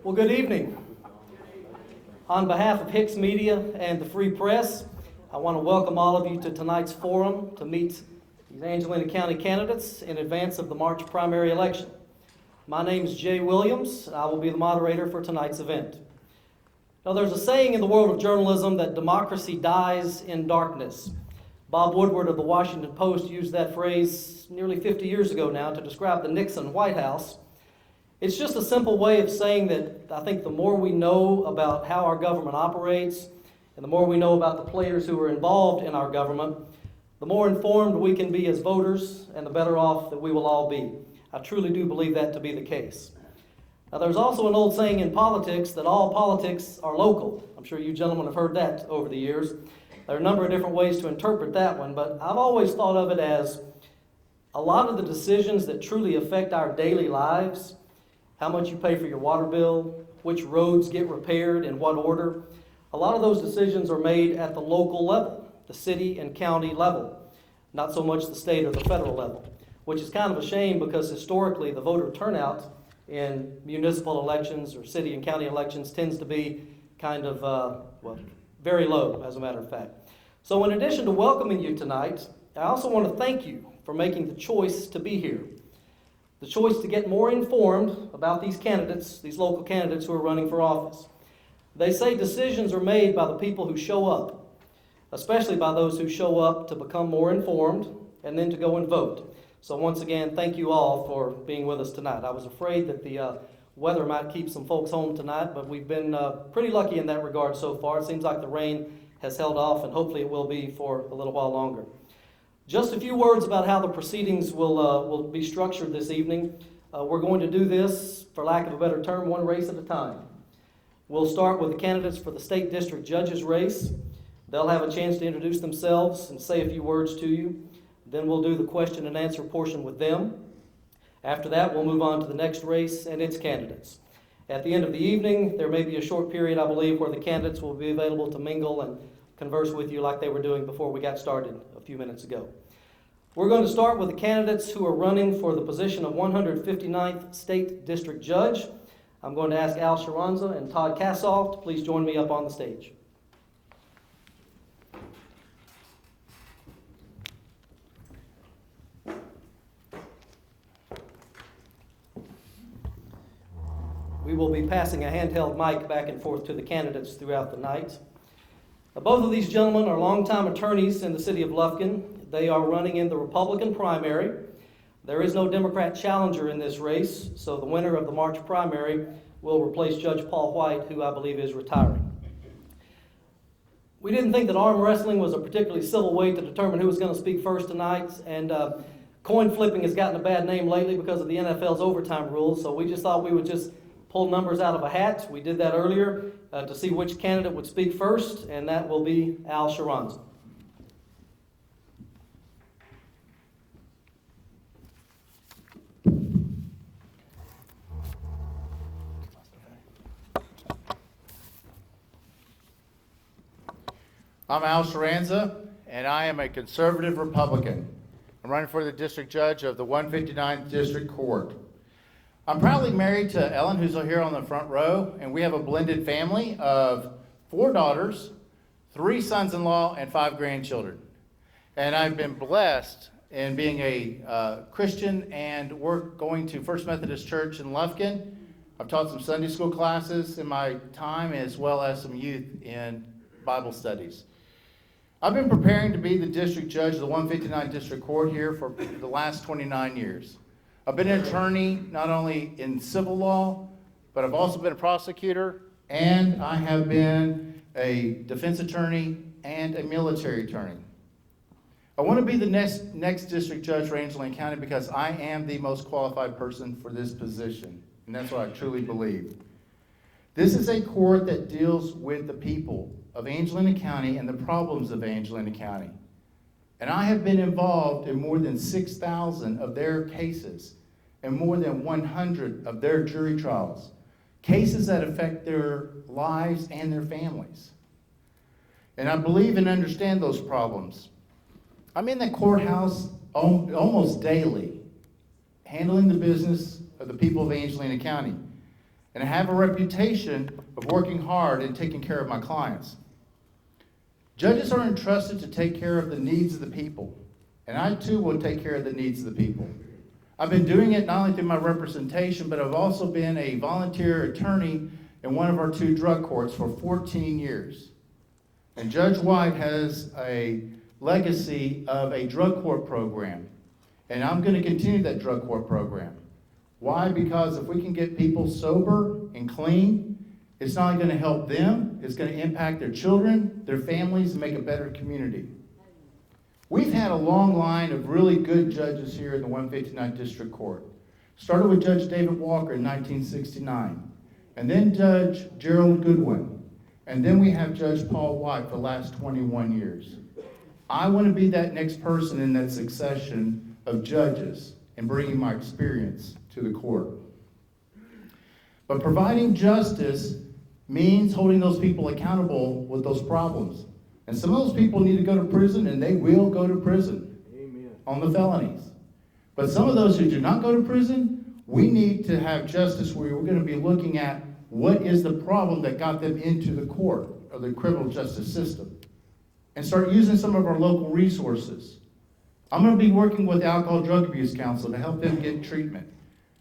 Well, good evening. On behalf of Hicks Media and the Free Press, I want to welcome all of you to tonight's forum to meet these Angelina County candidates in advance of the March primary election. My name is Jay Williams, and I will be the moderator for tonight's event. Now, there's a saying in the world of journalism that democracy dies in darkness. Bob Woodward of the Washington Post used that phrase nearly 50 years ago now to describe the Nixon White House. It's just a simple way of saying that I think the more we know about how our government operates and the more we know about the players who are involved in our government, the more informed we can be as voters and the better off that we will all be. I truly do believe that to be the case. Now, there's also an old saying in politics that all politics are local. I'm sure you gentlemen have heard that over the years. There are a number of different ways to interpret that one, but I've always thought of it as a lot of the decisions that truly affect our daily lives, how much you pay for your water bill, which roads get repaired, in what order, a lot of those decisions are made at the local level, the city and county level, not so much the state or the federal level, which is kind of a shame because historically the voter turnout in municipal elections or city and county elections tends to be kind of, very low, as a matter of fact. So in addition to welcoming you tonight, I also want to thank you for making the choice to be here. The choice to get more informed about these candidates, these local candidates who are running for office. They say decisions are made by the people who show up, especially by those who show up to become more informed and then to go and vote. So once again, thank you all for being with us tonight. I was afraid that the weather might keep some folks home tonight, but we've been pretty lucky in that regard so far. It seems like the rain has held off, and hopefully it will be for a little while longer. Just a few words about how the proceedings will be structured this evening. We're going to do this, for lack of a better term, one race at a time. We'll start with the candidates for the State District Judges race. They'll have a chance to introduce themselves and say a few words to you. Then we'll do the question and answer portion with them. After that, we'll move on to the next race and its candidates. At the end of the evening, there may be a short period, I believe, where the candidates will be available to mingle and converse with you like they were doing before we got started a few minutes ago. We're going to start with the candidates who are running for the position of 159th State District Judge. I'm going to ask Al Sharanza and Todd Kassoff to please join me up on the stage. We will be passing a handheld mic back and forth to the candidates throughout the night. Both of these gentlemen are longtime attorneys in the city of Lufkin. They are running in the Republican primary. There is no Democrat challenger in this race, so the winner of the March primary will replace Judge Paul White, who I believe is retiring. We didn't think that arm wrestling was a particularly civil way to determine who was going to speak first tonight, and coin flipping has gotten a bad name lately because of the NFL's overtime rules, so we just thought we would just pull numbers out of a hat. We did that earlier to see which candidate would speak first, and that will be Al Sharanza. I'm Al Sharanza, and I am a conservative Republican. I'm running for the district judge of the 159th District Court. I'm proudly married to Ellen, who's here on the front row, and we have a blended family of 4 daughters, 3 sons-in-law, and 5 grandchildren. And I've been blessed in being a Christian and going to First Methodist Church in Lufkin. I've taught some Sunday school classes in my time, as well as some youth in Bible studies. I've been preparing to be the district judge of the 159th District Court here for the last 29 years. I've been an attorney not only in civil law, but I've also been a prosecutor, and I have been a defense attorney and a military attorney. I want to be the next district judge for Angelina County because I am the most qualified person for this position, and that's what I truly believe. This is a court that deals with the people of Angelina County and the problems of Angelina County. And I have been involved in more than 6,000 of their cases and more than 100 of their jury trials, cases that affect their lives and their families. And I believe and understand those problems. I'm in the courthouse almost daily, handling the business of the people of Angelina County. and I have a reputation of working hard and taking care of my clients. Judges are entrusted to take care of the needs of the people, and I too will take care of the needs of the people. I've been doing it not only through my representation, but I've also been a volunteer attorney in one of our 2 drug courts for 14 years. And Judge White has a legacy of a drug court program, and I'm going to continue that drug court program. Why? Because if we can get people sober and clean, it's not only going to help them, it's going to impact their children, their families, and make a better community. We've had a long line of really good judges here in the 159th District Court. Started with Judge David Walker in 1969, and then Judge Gerald Goodwin, and then we have Judge Paul White for the last 21 years. I want to be that next person in that succession of judges and bringing my experience to the court. But providing justice means holding those people accountable with those problems. And some of those people need to go to prison, and they will go to prison. Amen. On the felonies. But some of those who do not go to prison, we need to have justice where we're going to be looking at what is the problem that got them into the court or the criminal justice system, and start using some of our local resources. I'm going to be working with the Alcohol Drug Abuse Council to help them get treatment,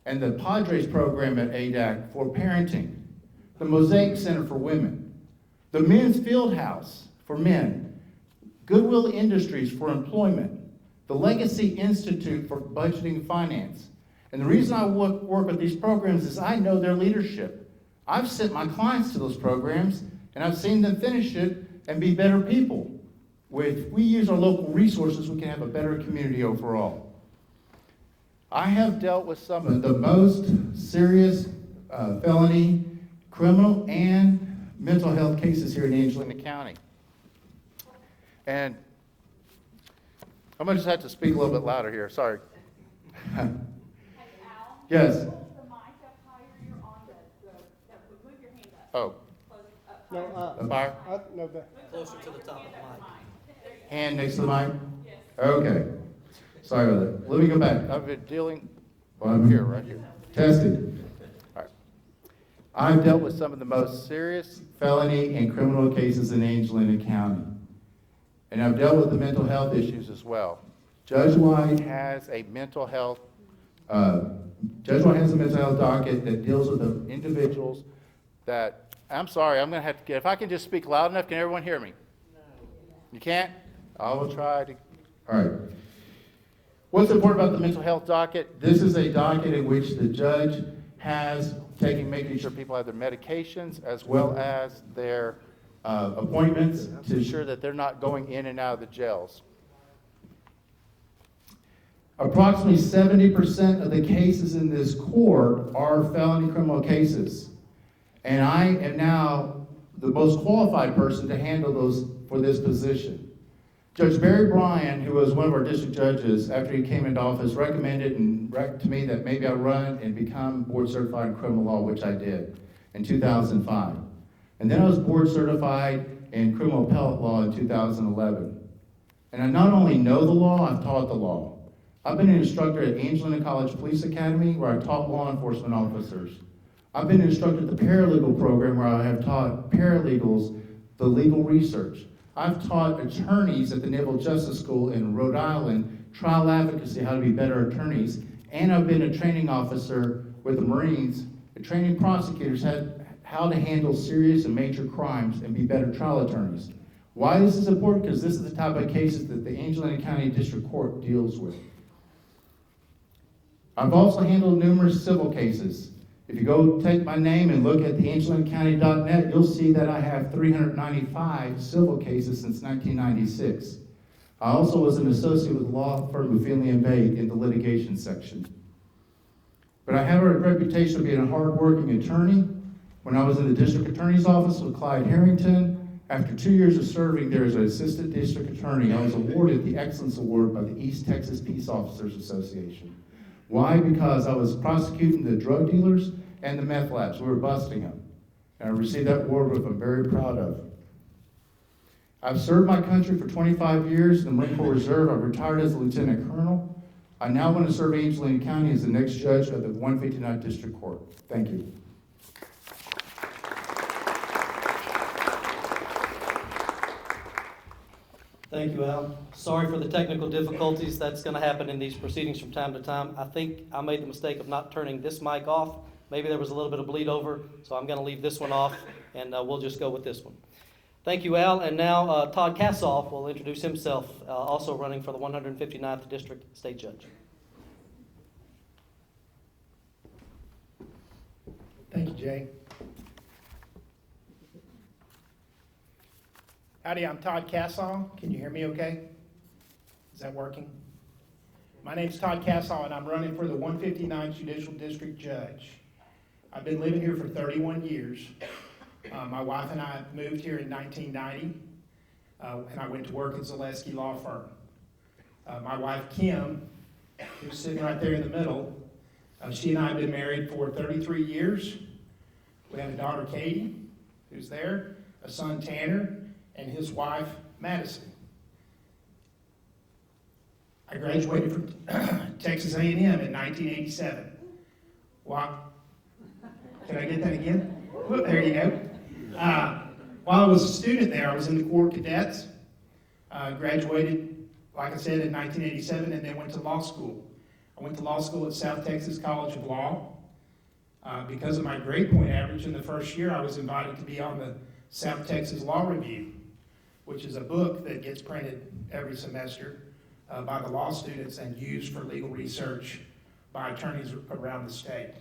and the Padres program at ADAC for parenting, the Mosaic Center for women, the Men's Field House for men, Goodwill Industries for employment, the Legacy Institute for budgeting and finance. And the reason I work with these programs is I know their leadership. I've sent my clients to those programs, and I've seen them finish it and be better people. If we use our local resources, we can have a better community overall. I have dealt with some of the most serious felony, criminal, and mental health cases here in Angelina County. And I'm going to just have to speak a little bit louder here. Sorry. Hey, Al? Yes. Hold the mic up higher. You're on move your hand up. Oh, Close up No, higher. the fire? no, that, Closer to the top of the mic. Hand next to the mic? Okay. Sorry about that. Let me go back. I've been dealing, well, I'm here, right here. Testing. All right. I've dealt with some of the most serious felony and criminal cases in Angelina County. And I've dealt with the mental health issues as well. Judge White has a mental health docket that deals with the individuals that, I'm sorry, I'm going to have to get, if I can just speak loud enough, can everyone hear me? No. You can't? I will try to. All right. What's important about the mental health docket? This is a docket in which the judge has making sure people have their medications as well as their appointments to ensure that they're not going in and out of the jails. Approximately 70% of the cases in this court are felony criminal cases. And I am now the most qualified person to handle those for this position. Judge Barry Bryan, who was one of our district judges after he came into office, recommended to me that maybe I run and become board certified in criminal law, which I did in 2005. And then I was board certified in criminal appellate law in 2011. And I not only know the law, I've taught the law. I've been an instructor at Angelina College Police Academy, where I taught law enforcement officers. I've been an instructor at the paralegal program, where I have taught paralegals the legal research. I've taught attorneys at the Naval Justice School in Rhode Island trial advocacy, how to be better attorneys. And I've been a training officer with the Marines, training prosecutors how to handle serious and major crimes and be better trial attorneys. Why this is important? Because this is the type of cases that the Angelina County District Court deals with. I've also handled numerous civil cases. If you go take my name and look at the angelinacounty.net, you'll see that I have 395 civil cases since 1996. I also was an associate with the law firm of Finley and Bay in the litigation section. But I have a reputation of being a hard-working attorney. When I was in the district attorney's office with Clyde Harrington, after 2 years of serving there as an assistant district attorney, I was awarded the Excellence Award by the East Texas Peace Officers Association. Why? Because I was prosecuting the drug dealers and the meth labs. We were busting them. And I received that award, which I'm very proud of. I've served my country for 25 years in the Marine Corps Reserve. I retired as a lieutenant colonel. I now want to serve Angelina County as the next judge of the 159th District Court. Thank you. Thank you, Al. Sorry for the technical difficulties. That's going to happen in these proceedings from time to time. I think I made the mistake of not turning this mic off. Maybe there was a little bit of bleed over, so I'm going to leave this one off, and we'll just go with this one. Thank you, Al. And now Todd Kassoff will introduce himself, also running for the 159th District State Judge. Thank you, Jay. Howdy, I'm Todd Kassoff. Can you hear me okay? Is that working? My name's Todd Kassoff, and I'm running for the 159th Judicial District Judge. I've been living here for 31 years. My wife and I moved here in 1990, and I went to work at Zaleski Law Firm. My wife, Kim, who's sitting right there in the middle, she and I have been married for 33 years. We have a daughter, Katie, who's there, a son, Tanner, and his wife, Madison. I graduated from Texas A&M in 1987. Wow. Can I get that again? Whoop, there you go. While I was a student there, I was in the Corps of Cadets. Graduated, like I said, in 1987, and then went to law school. I went to law school at South Texas College of Law. Because of my grade point average in the first year, I was invited to be on the South Texas Law Review, which is a book that gets printed every semester by the law students and used for legal research by attorneys around the state.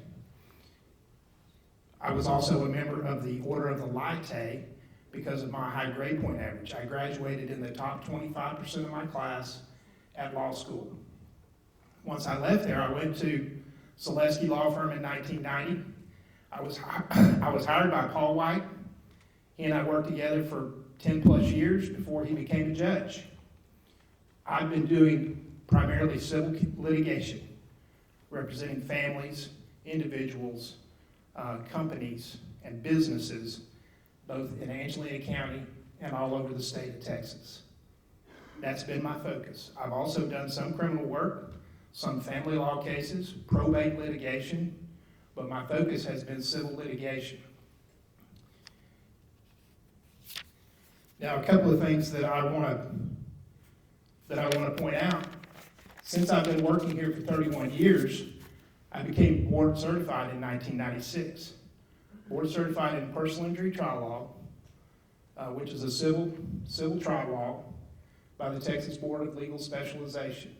I was also a member of the Order of the Laite because of my high grade point average. I graduated in the top 25% of my class at law school. Once I left there, I went to Zaleski Law Firm in 1990. I was hired by Paul White. He and I worked together for 10 plus years before he became a judge. I've been doing primarily civil litigation, representing families, individuals, companies, and businesses, both in Angelina County and all over the state of Texas. That's been my focus. I've also done some criminal work, some family law cases, probate litigation, but my focus has been civil litigation. Now, a couple of things that I want to point out. Since I've been working here for 31 years, I became board certified in 1996. Board certified in personal injury trial law, which is a civil trial law by the Texas Board of Legal Specialization.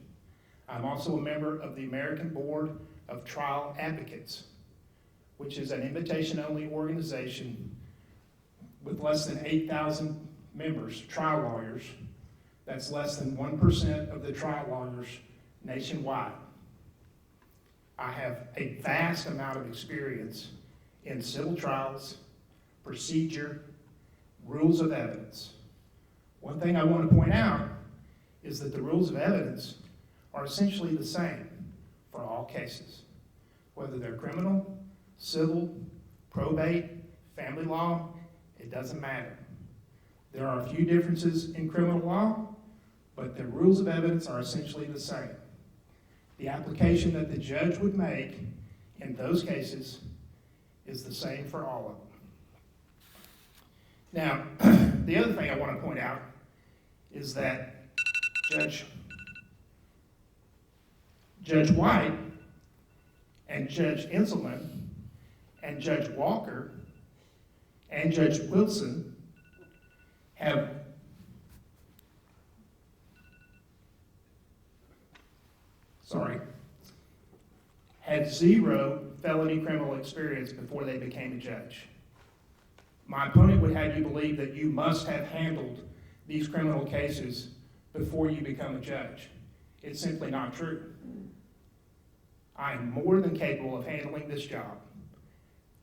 I'm also a member of the American Board of Trial Advocates, which is an invitation-only organization with less than 8,000 members, trial lawyers. That's less than 1% of the trial lawyers nationwide. I have a vast amount of experience in civil trials, procedure, rules of evidence. One thing I want to point out is that the rules of evidence are essentially the same for all cases, whether they're criminal, civil, probate, family law, it doesn't matter. There are a few differences in criminal law, but the rules of evidence are essentially the same. The application that the judge would make in those cases is the same for all of them. Now, the other thing I want to point out is that Judge White and Judge Inselman and Judge Walker and Judge Wilson had zero felony criminal experience before they became a judge. My opponent would have you believe that you must have handled these criminal cases before you become a judge. It's simply not true. I am more than capable of handling this job,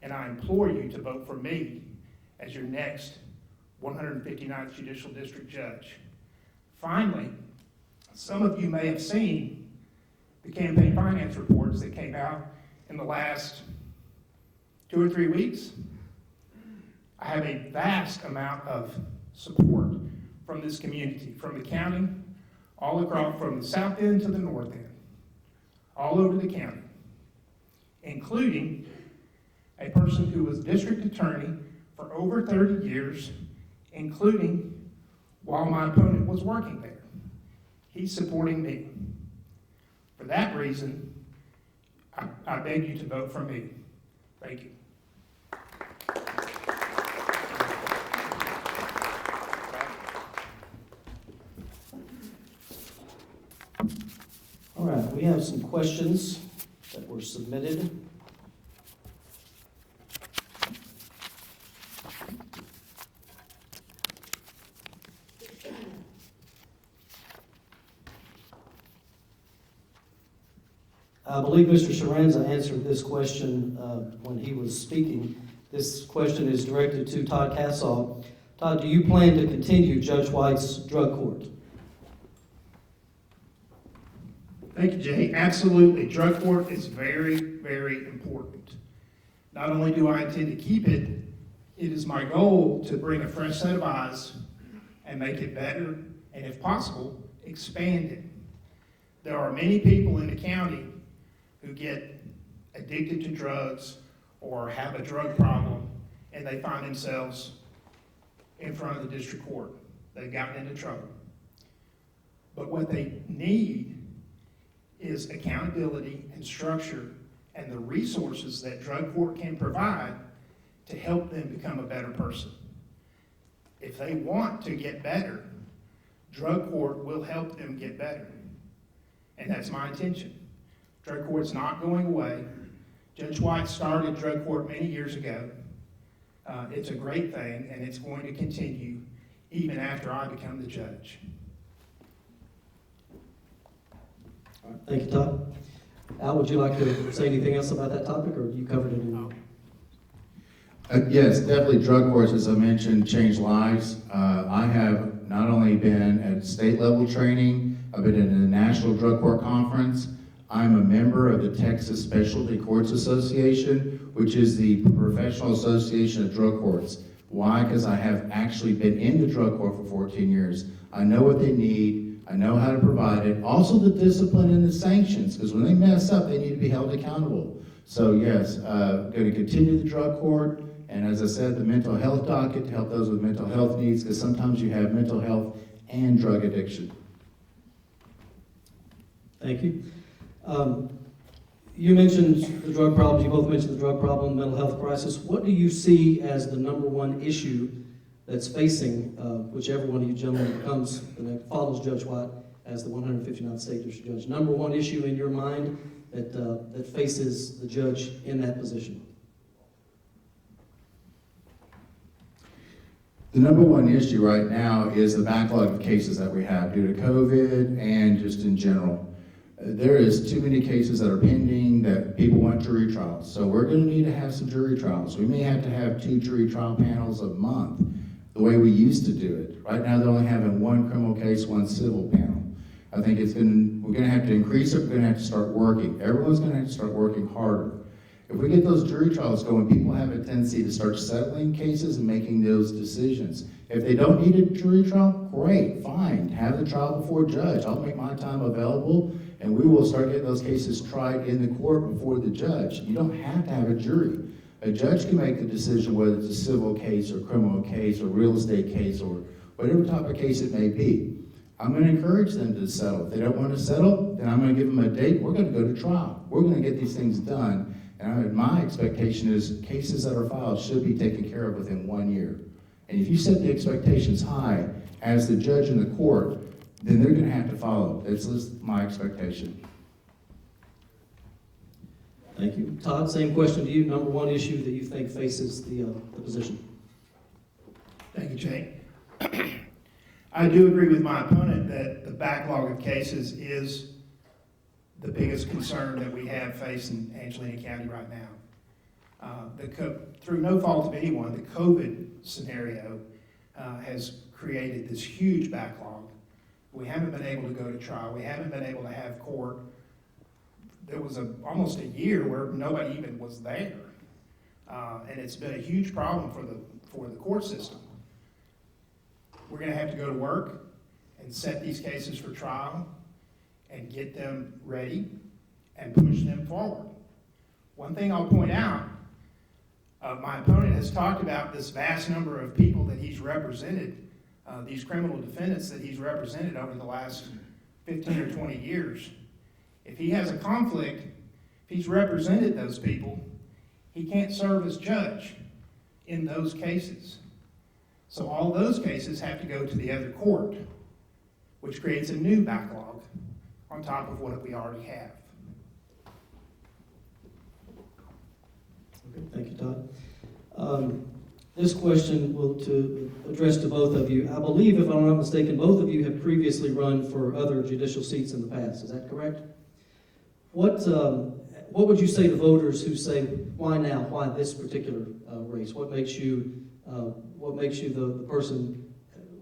and I implore you to vote for me as your next 159th Judicial District Judge. Finally, some of you may have seen the campaign finance reports that came out in the last 2 or 3 weeks. I have a vast amount of support from this community, from the county, all across, from the south end to the north end, all over the county, including a person who was district attorney for over 30 years, including while my opponent was working there. He's supporting me. For that reason, I beg you to vote for me. Thank you. All right, we have some questions that were submitted. I believe Mr. Sharanza answered this question when he was speaking. This question is directed to Todd Cassaw. Todd, do you plan to continue Judge White's drug court? Thank you, Jay. Absolutely. Drug court is very, very important. Not only do I intend to keep it, it is my goal to bring a fresh set of eyes and make it better, and if possible, expand it. There are many people in the county who get addicted to drugs or have a drug problem, and they find themselves in front of the district court. They've gotten into trouble. But what they need is accountability and structure and the resources that drug court can provide to help them become a better person. If they want to get better, drug court will help them get better. And that's my intention. Drug court's not going away. Judge White started drug court many years ago. It's a great thing, and it's going to continue even after I become the judge. All right, thank you, Todd. Al, would you like to say anything else about that topic, or you covered it in? Yes, definitely drug courts, as I mentioned, change lives. I have not only been at state level training, I've been in a national drug court conference. I'm a member of the Texas Specialty Courts Association, which is the professional association of drug courts. Why? Because I have actually been in the drug court for 14 years. I know what they need. I know how to provide it. Also the discipline and the sanctions, because when they mess up, they need to be held accountable. So yes, going to continue the drug court. And as I said, the mental health docket to help those with mental health needs, because sometimes you have mental health and drug addiction. Thank you. You mentioned the drug problems, you both mentioned the drug problem, mental health crisis. What do you see as the number one issue that's facing whichever one of you gentlemen becomes, follows Judge White as the 159th State District Judge? Number one issue in your mind that faces the judge in that position? The number one issue right now is the backlog of cases that we have due to COVID and just in general. There is too many cases that are pending that people want jury trials. So we're going to need to have some jury trials. We may have to have 2 jury trial panels a month, the way we used to do it. Right now they're only having 1 criminal case, 1 civil panel. I think we're going to have to increase it. We're going to have to start working. Everyone's going to have to start working harder. If we get those jury trials going, people have a tendency to start settling cases and making those decisions. If they don't need a jury trial, great, fine. Have the trial before a judge. I'll make my time available, and we will start getting those cases tried in the court before the judge. You don't have to have a jury. A judge can make the decision whether it's a civil case or criminal case or real estate case or whatever type of case it may be. I'm going to encourage them to settle. If they don't want to settle, then I'm going to give them a date. We're going to go to trial. We're going to get these things done. And my expectation is cases that are filed should be taken care of within 1 year. And if you set the expectations high as the judge in the court, then they're going to have to follow. That's just my expectation. Thank you. Todd, same question to you. Number one issue that you think faces the position? Thank you, Jay. I do agree with my opponent that the backlog of cases is the biggest concern that we have facing Angelina County right now. Through no fault of anyone, the COVID scenario has created this huge backlog. We haven't been able to go to trial. We haven't been able to have court. There was almost a year where nobody even was there. And it's been a huge problem for the court system. We're going to have to go to work and set these cases for trial and get them ready and push them forward. One thing I'll point out, my opponent has talked about this vast number of people that he's represented these criminal defendants that he's represented over the last 15 or 20 years. If he has a conflict, if he's represented those people, he can't serve as judge in those cases. So all those cases have to go to the other court, which creates a new backlog on top of what we already have. Okay, thank you, Todd. This question will address to both of you. I believe, if I'm not mistaken, both of you have previously run for other judicial seats in the past. Is that correct? What would you say to voters who say, why now? Why this particular race? What makes you the person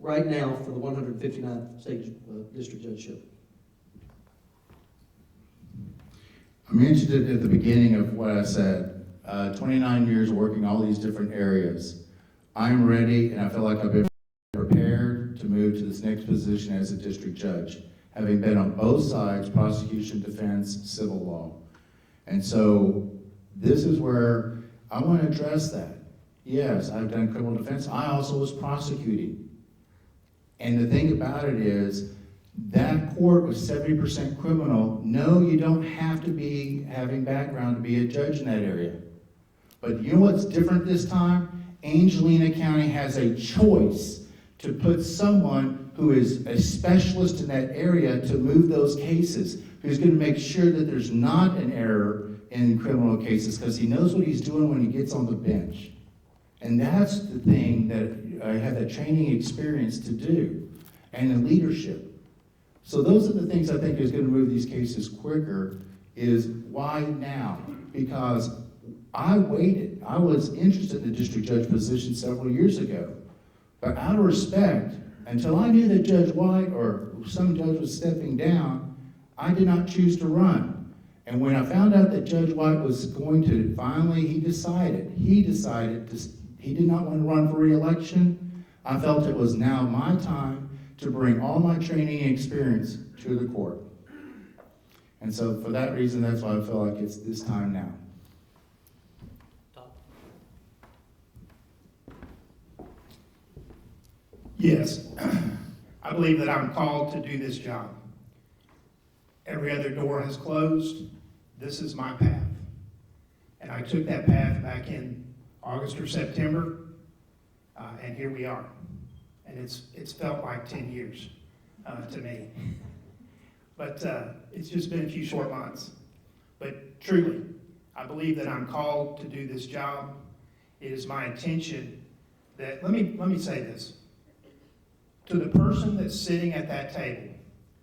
right now for the 159th state district judgeship? I mentioned it at the beginning of what I said. 29 years working all these different areas. I'm ready, and I feel like I've been prepared to move to this next position as a district judge, having been on both sides, prosecution, defense, civil law. And so this is where I want to address that. Yes, I've done criminal defense. I also was prosecuting. And the thing about it is, that court was 70% criminal. No, you don't have to be having background to be a judge in that area. But you know what's different this time? Angelina County has a choice to put someone who is a specialist in that area to move those cases, who's going to make sure that there's not an error in criminal cases, because he knows what he's doing when he gets on the bench. And that's the thing that I have that training experience to do, and the leadership. So those are the things I think is going to move these cases quicker. Is why now? Because I waited. I was interested in the district judge position several years ago. But out of respect, until I knew that Judge White or some judge was stepping down, I did not choose to run. And when I found out that Judge White was going to, finally he decided he did not want to run for re-election, I felt it was now my time to bring all my training and experience to the court. And so for that reason, that's why I feel like it's this time now. Yes, I believe that I'm called to do this job. Every other door has closed. This is my path. And I took that path back in August or September, and here we are. And it's felt like 10 years to me. But it's just been a few short months. But truly, I believe that I'm called to do this job. It is my intention that, let me say this. To the person that's sitting at that table,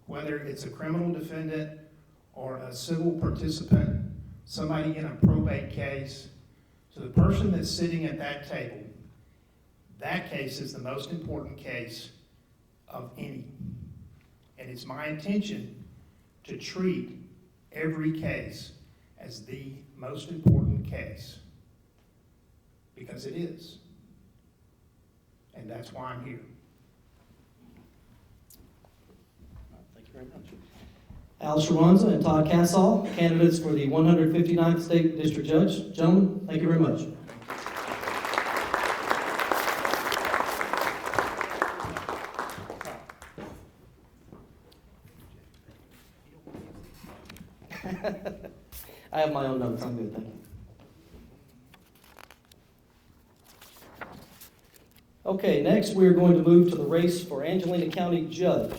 whether it's a criminal defendant or a civil participant, somebody in a probate case, to the person that's sitting at that table, that case is the most important case of any. And it's my intention to treat every case as the most important case, because it is. And that's why I'm here. Thank you very much. Al Sharonza and Todd Cassall, candidates for the 159th State District Judge. Gentlemen, thank you very much. I have my own notes. I'm good, thank you. Okay, next we are going to move to the race for Angelina County Judge.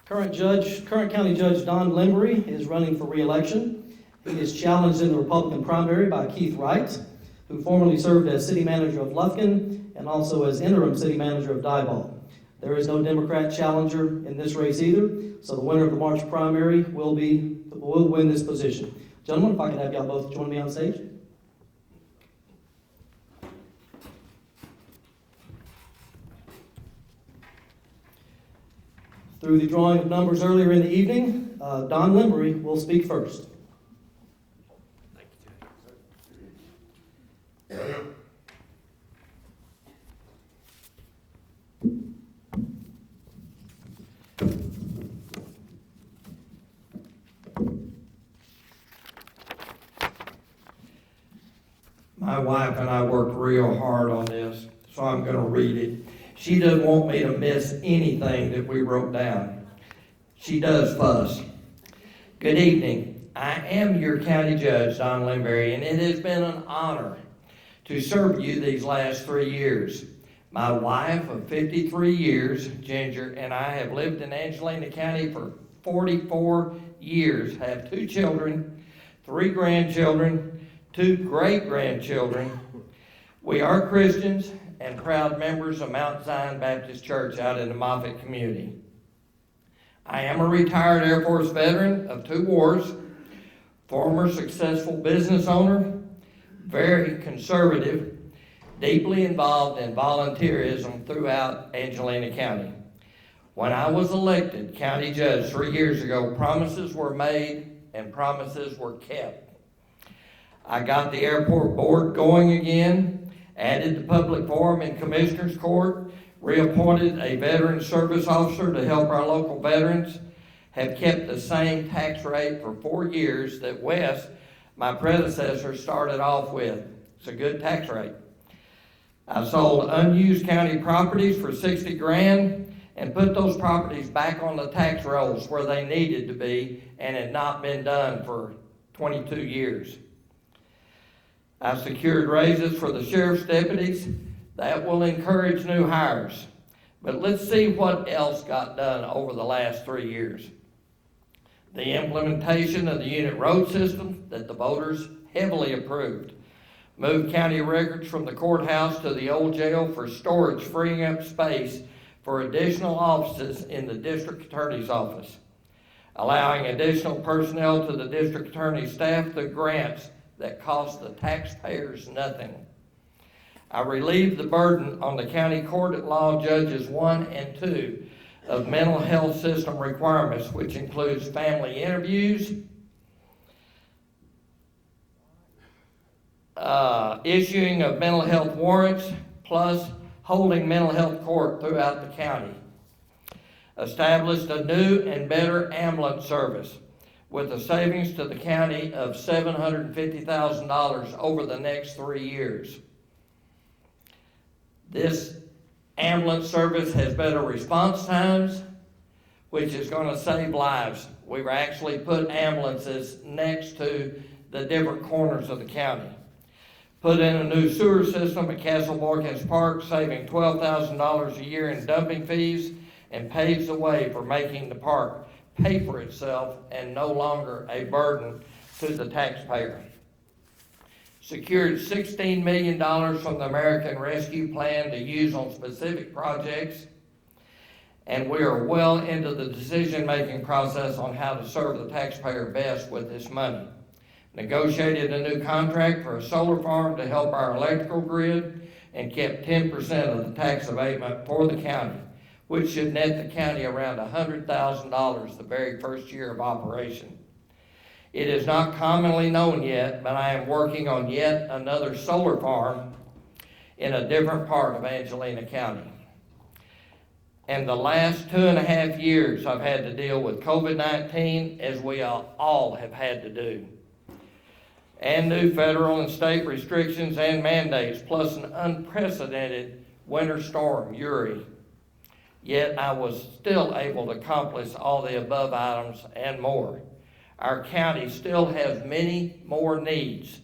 Current County Judge Don Limbury is running for re-election. He is challenged in the Republican primary by Keith Wright, who formerly served as city manager of Lufkin and also as interim city manager of Diboll. There is no Democrat challenger in this race either, so the winner of the March primary will win this position. Gentlemen, if I could have y'all both join me on stage. Through the drawing of numbers earlier in the evening, Don Limbury will speak first. My wife and I worked real hard on this, so I'm going to read it. She doesn't want me to miss anything that we wrote down. She does fuss. Good evening. I am your county judge, Don Limberry, and it has been an honor to serve you these last 3 years. My wife of 53 years, Ginger, and I have lived in Angelina County for 44 years, have 2 children, 3 grandchildren, 2 great-grandchildren. We are Christians and proud members of Mount Zion Baptist Church out in the Moffett community. I am a retired Air Force veteran of 2 wars, former successful business owner, very conservative, deeply involved in volunteerism throughout Angelina County. When I was elected county judge 3 years ago, promises were made and promises were kept. I got the airport board going again, added the public forum and commissioners court, reappointed a veteran service officer to help our local veterans, have kept the same tax rate for 4 years that Wes, my predecessor, started off with. It's a good tax rate. I sold unused county properties for 60 grand and put those properties back on the tax rolls where they needed to be and had not been done for 22 years. I secured raises for the sheriff's deputies. That will encourage new hires. But let's see what else got done over the last 3 years. The implementation of the unit road system that the voters heavily approved. Moved county records from the courthouse to the old jail for storage, freeing up space for additional offices in the district attorney's office. Allowing additional personnel to the district attorney's staff through grants that cost the taxpayers nothing. I relieved the burden on the county court at law judges 1 and 2 of mental health system requirements, which includes family interviews, issuing of mental health warrants, plus holding mental health court throughout the county. Established a new and better ambulance service with a savings to the county of $750,000 over the next 3 years. This ambulance service has better response times, which is going to save lives. We've actually put ambulances next to the different corners of the county. Put in a new sewer system at Castle Boykins Park, saving $12,000 a year in dumping fees, and paves the way for making the park pay for itself and no longer a burden to the taxpayer. Secured $16 million from the American Rescue Plan to use on specific projects, and we are well into the decision-making process on how to serve the taxpayer best with this money. Negotiated a new contract for a solar farm to help our electrical grid and kept 10% of the tax abatement for the county, which should net the county around $100,000 the very first year of operation. It is not commonly known yet, but I am working on yet another solar farm in a different part of Angelina County. And the last 2.5 years, I've had to deal with COVID-19, as we all have had to do, and new federal and state restrictions and mandates, plus an unprecedented winter storm, Uri. Yet I was still able to accomplish all the above items and more. Our county still has many more needs.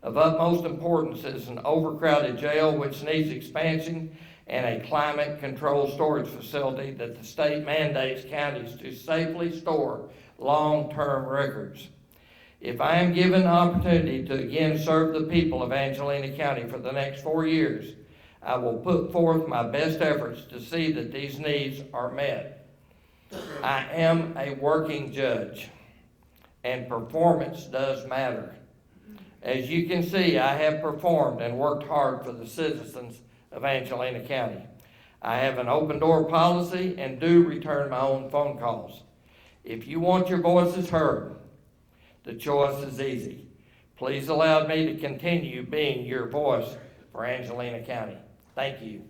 Of utmost importance is an overcrowded jail which needs expansion and a climate control storage facility that the state mandates counties to safely store long-term records. If I am given the opportunity to again serve the people of Angelina County for the next 4 years, I will put forth my best efforts to see that these needs are met. I am a working judge, and performance does matter. As you can see, I have performed and worked hard for the citizens of Angelina County. I have an open door policy and do return my own phone calls. If you want your voices heard, the choice is easy. Please allow me to continue being your voice for Angelina County. Thank you.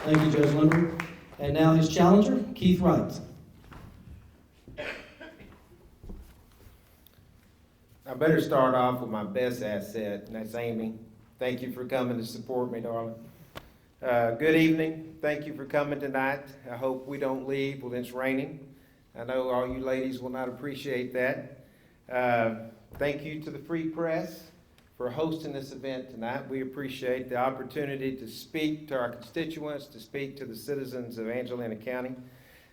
Thank you, Judge Limber. And now his challenger, Keith Wright. I better start off with my best asset, and that's Amy. Thank you for coming to support me, darling. Good evening. Thank you for coming tonight. I hope we don't leave when it's raining. I know all you ladies will not appreciate that. Thank you to the Free Press for hosting this event tonight. We appreciate the opportunity to speak to our constituents, to speak to the citizens of Angelina County.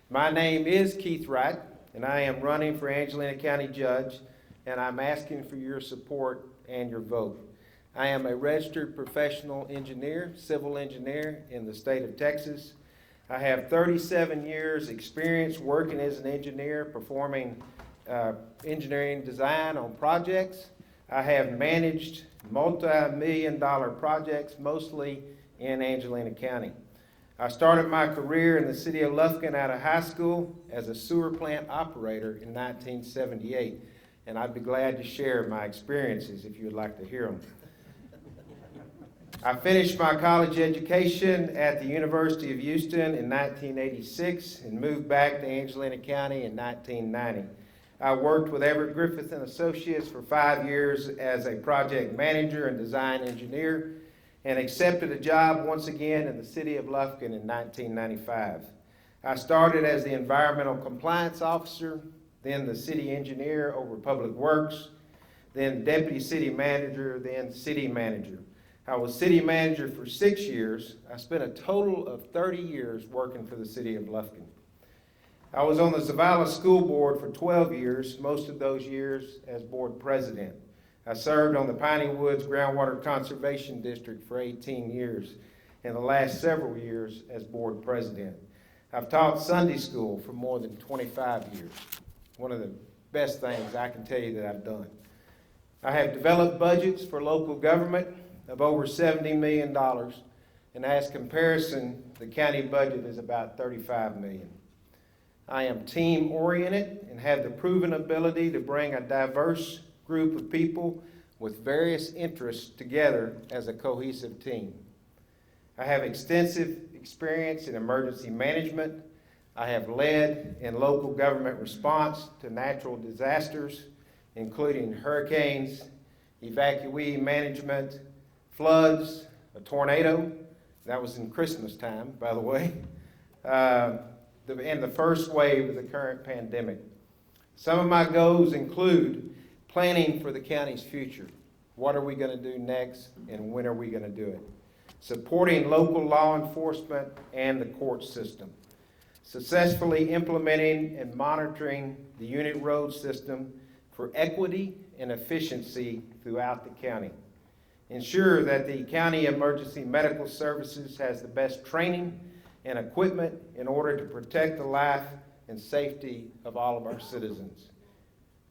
My name is Keith Wright, and I am running for Angelina County Judge, and I'm asking for your support and your vote. I am a registered professional engineer, civil engineer in the state of Texas. I have 37 years experience working as an engineer, performing engineering design on projects. I have managed multi-million-dollar projects, mostly in Angelina County. I started my career in the city of Lufkin out of high school as a sewer plant operator in 1978, and I'd be glad to share my experiences if you would like to hear them. I finished my college education at the University of Houston in 1986 and moved back to Angelina County in 1990. I worked with Everett Griffith and Associates for 5 years as a project manager and design engineer, and accepted a job once again in the city of Lufkin in 1995. I started as the environmental compliance officer, then the city engineer over public works, then deputy city manager, then city manager. I was city manager for 6 years. I spent a total of 30 years working for the city of Lufkin. I was on the Zavala School Board for 12 years, most of those years as board president. I served on the Piney Woods Groundwater Conservation District for 18 years, and the last several years as board president. I've taught Sunday school for more than 25 years. One of the best things I can tell you that I've done. I have developed budgets for local government of over $70 million, and as comparison, the county budget is about $35 million. I am team-oriented and have the proven ability to bring a diverse group of people with various interests together as a cohesive team. I have extensive experience in emergency management. I have led in local government response to natural disasters, including hurricanes, evacuee management, floods, a tornado, that was in Christmas time, by the way, and the first wave of the current pandemic. Some of my goals include planning for the county's future. What are we going to do next, and when are we going to do it? Supporting local law enforcement and the court system. Successfully implementing and monitoring the unit road system for equity and efficiency throughout the county. Ensure that the county emergency medical services has the best training and equipment in order to protect the life and safety of all of our citizens.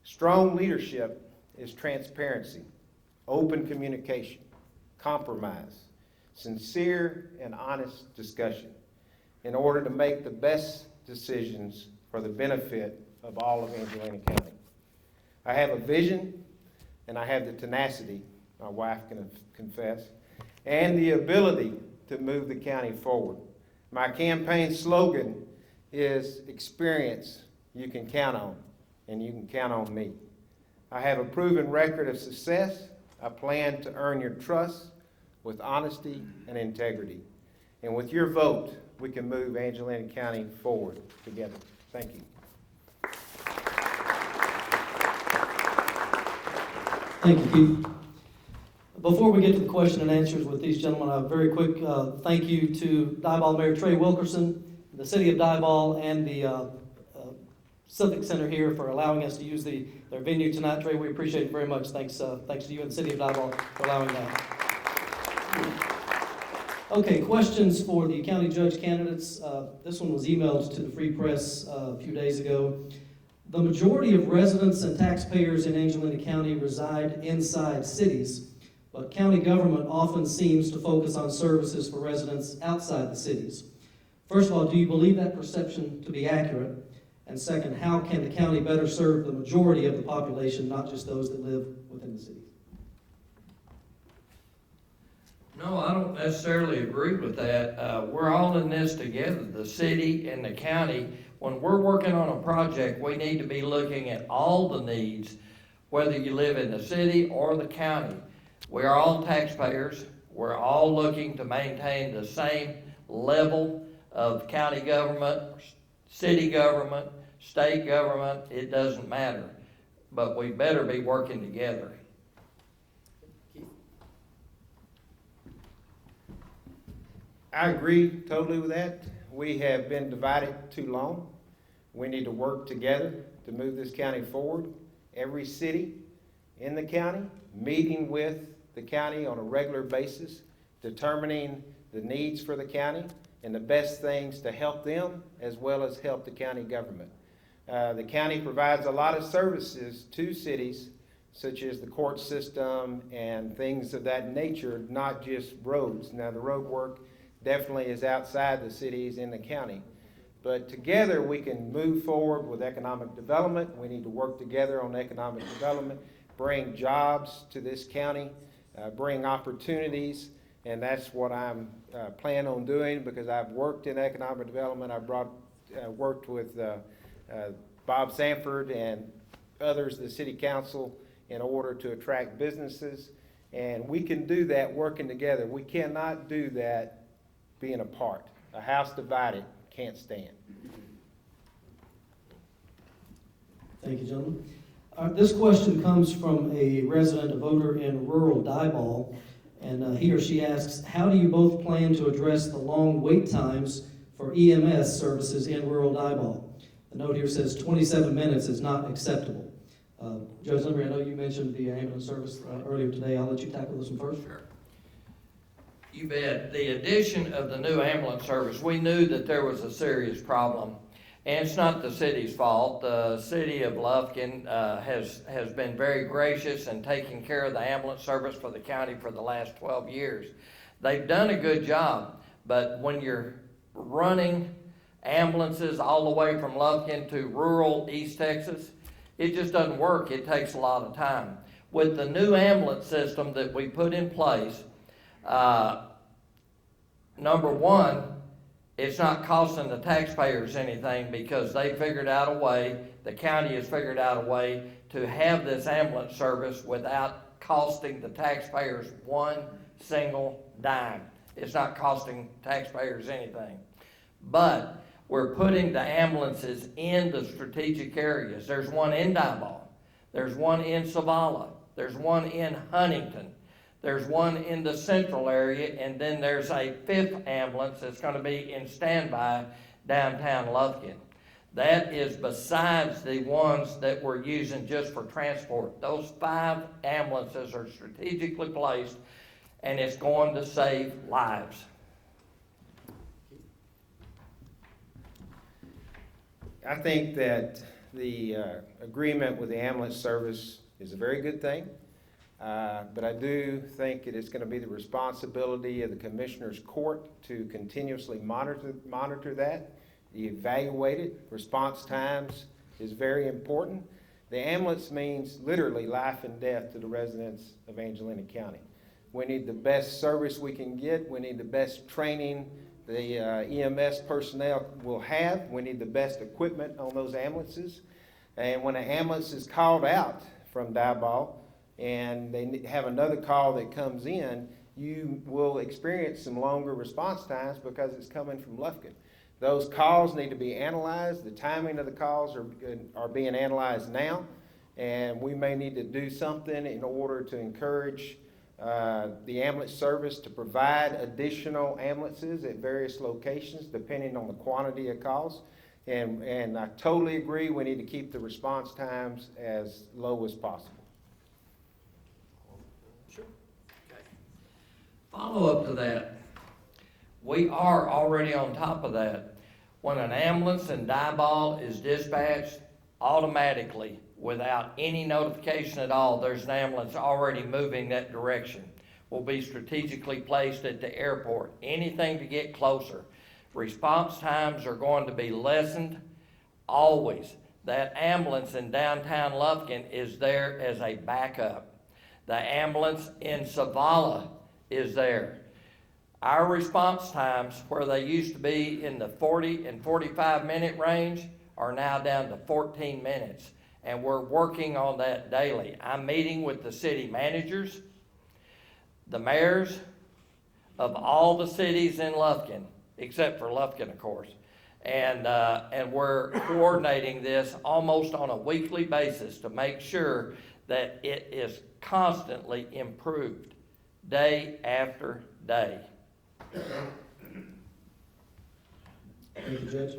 Strong leadership is transparency, open communication, compromise, sincere and honest discussion in order to make the best decisions for the benefit of all of Angelina County. I have a vision, and I have the tenacity, my wife can confess, and the ability to move the county forward. My campaign slogan is experience you can count on, and you can count on me. I have a proven record of success. I plan to earn your trust with honesty and integrity. And with your vote, we can move Angelina County forward together. Thank you. Thank you, Keith. Before we get to the question and answers with these gentlemen, a very quick thank you to Diboll Mayor Trey Wilkerson, the City of Diboll, and the Civic Center here for allowing us to use their venue tonight. Trey, we appreciate it very much. Thanks to you and the City of Diboll for allowing that. Okay, questions for the county judge candidates. This one was emailed to the Free Press a few days ago. The majority of residents and taxpayers in Angelina County reside inside cities, but county government often seems to focus on services for residents outside the cities. First of all, do you believe that perception to be accurate? And second, how can the county better serve the majority of the population, not just those that live within the cities? No, I don't necessarily agree with that. We're all in this together, the city and the county. When we're working on a project, we need to be looking at all the needs, whether you live in the city or the county. We are all taxpayers. We're all looking to maintain the same level of county government, city government, state government, it doesn't matter. But we better be working together. I agree totally with that. We have been divided too long. We need to work together to move this county forward. Every city in the county, meeting with the county on a regular basis, determining the needs for the county and the best things to help them as well as help the county government. The county provides a lot of services to cities, such as the court system and things of that nature, not just roads. Now, the road work definitely is outside the cities in the county. But together we can move forward with economic development. We need to work together on economic development, bring jobs to this county, bring opportunities, and that's what I'm planning on doing because I've worked in economic development. I've worked with Bob Sanford and others, the city council, in order to attract businesses. And we can do that working together. We cannot do that being apart. A house divided can't stand. Thank you, gentlemen. This question comes from a resident, a voter in rural Diboll, and he or she asks, how do you both plan to address the long wait times for EMS services in rural Diboll? The note here says 27 minutes is not acceptable. Judge Limry, I know you mentioned the ambulance service earlier today. I'll let you tackle this one first. Sure. You bet. The addition of the new ambulance service, we knew that there was a serious problem. And it's not the city's fault. The city of Lufkin has been very gracious in taking care of the ambulance service for the county for the last 12 years. They've done a good job, but when you're running ambulances all the way from Lufkin to rural East Texas, it just doesn't work. It takes a lot of time. With the new ambulance system that we put in place, number one, it's not costing the taxpayers anything because they figured out a way, the county has figured out a way to have this ambulance service without costing the taxpayers one single dime. It's not costing taxpayers anything. But we're putting the ambulances in the strategic areas. There's one in Diboll. There's one in Savala. There's one in Huntington. There's one in the central area, and then there's a 5th ambulance that's going to be in standby downtown Lufkin. That is besides the ones that we're using just for transport. Those 5 ambulances are strategically placed, and it's going to save lives. I think that the agreement with the ambulance service is a very good thing. But I do think it is going to be the responsibility of the Commissioner's Court to continuously monitor that, evaluate it. Response times is very important. The ambulance means literally life and death to the residents of Angelina County. We need the best service we can get. We need the best training the EMS personnel will have. We need the best equipment on those ambulances. And when an ambulance is called out from Diboll, and they have another call that comes in, you will experience some longer response times because it's coming from Lufkin. Those calls need to be analyzed. The timing of the calls are being analyzed now, and we may need to do something in order to encourage the ambulance service to provide additional ambulances at various locations depending on the quantity of calls. And I totally agree, we need to keep the response times as low as possible. Follow up to that, we are already on top of that. When an ambulance in Diboll is dispatched, automatically, without any notification at all, there's an ambulance already moving that direction. Will be strategically placed at the airport. Anything to get closer. Response times are going to be lessened always. That ambulance in downtown Lufkin is there as a backup. The ambulance in Savala is there. Our response times, where they used to be in the 40 and 45 minute range, are now down to 14 minutes. And we're working on that daily. I'm meeting with the city managers. the mayors of all the cities in Lufkin, except for Lufkin, of course. And we're coordinating this almost on a weekly basis to make sure that it is constantly improved, day after day. Thank you, Judge.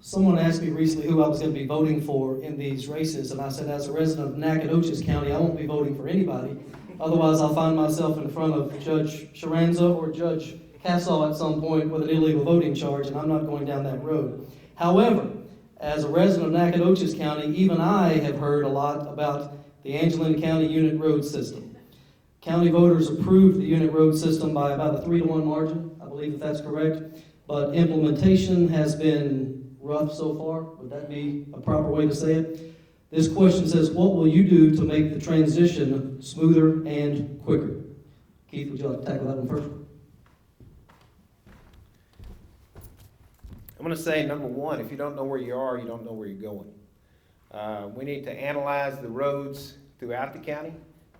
Someone asked me recently who I was going to be voting for in these races, and I said, as a resident of Nacogdoches County, I won't be voting for anybody. Otherwise, I'll find myself in front of Judge Sharanza or Judge Cassaw at some point with an illegal voting charge, and I'm not going down that road. However, as a resident of Nacogdoches County, even I have heard a lot about the Angelina County unit road system. County voters approved the unit road system by about a 3-to-1 margin, I believe if that's correct, but implementation has been rough so far. Would that be a proper way to say it? This question says, what will you do to make the transition smoother and quicker? Keith, would you like to tackle that one first? I'm going to say, number one, if you don't know where you are, you don't know where you're going. We need to analyze the roads throughout the county,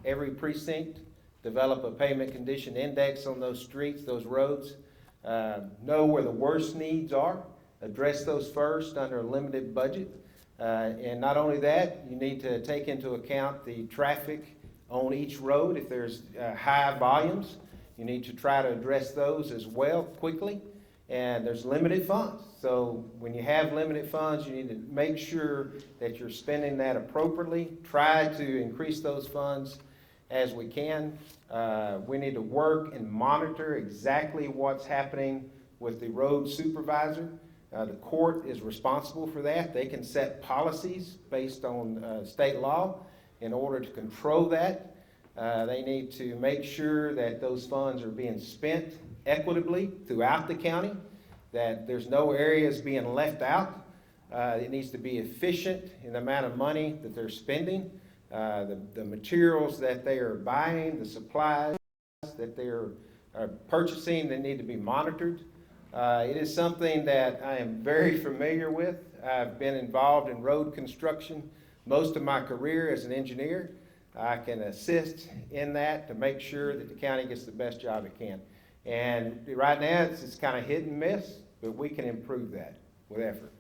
every precinct, develop a pavement condition index on those streets, those roads, know where the worst needs are, address those first under a limited budget. And not only that, you need to take into account the traffic on each road. If there's high volumes, you need to try to address those as well quickly. And there's limited funds. So when you have limited funds, you need to make sure that you're spending that appropriately. Try to increase those funds as we can. We need to work and monitor exactly what's happening with the road supervisor. The court is responsible for that. They can set policies based on state law in order to control that. They need to make sure that those funds are being spent equitably throughout the county, that there's no areas being left out. It needs to be efficient in the amount of money that they're spending, the materials that they are buying, the supplies that they're purchasing, they need to be monitored. It is something that I am very familiar with. I've been involved in road construction most of my career as an engineer. I can assist in that to make sure that the county gets the best job it can. And right now, it's kind of hit and miss, but we can improve that with effort.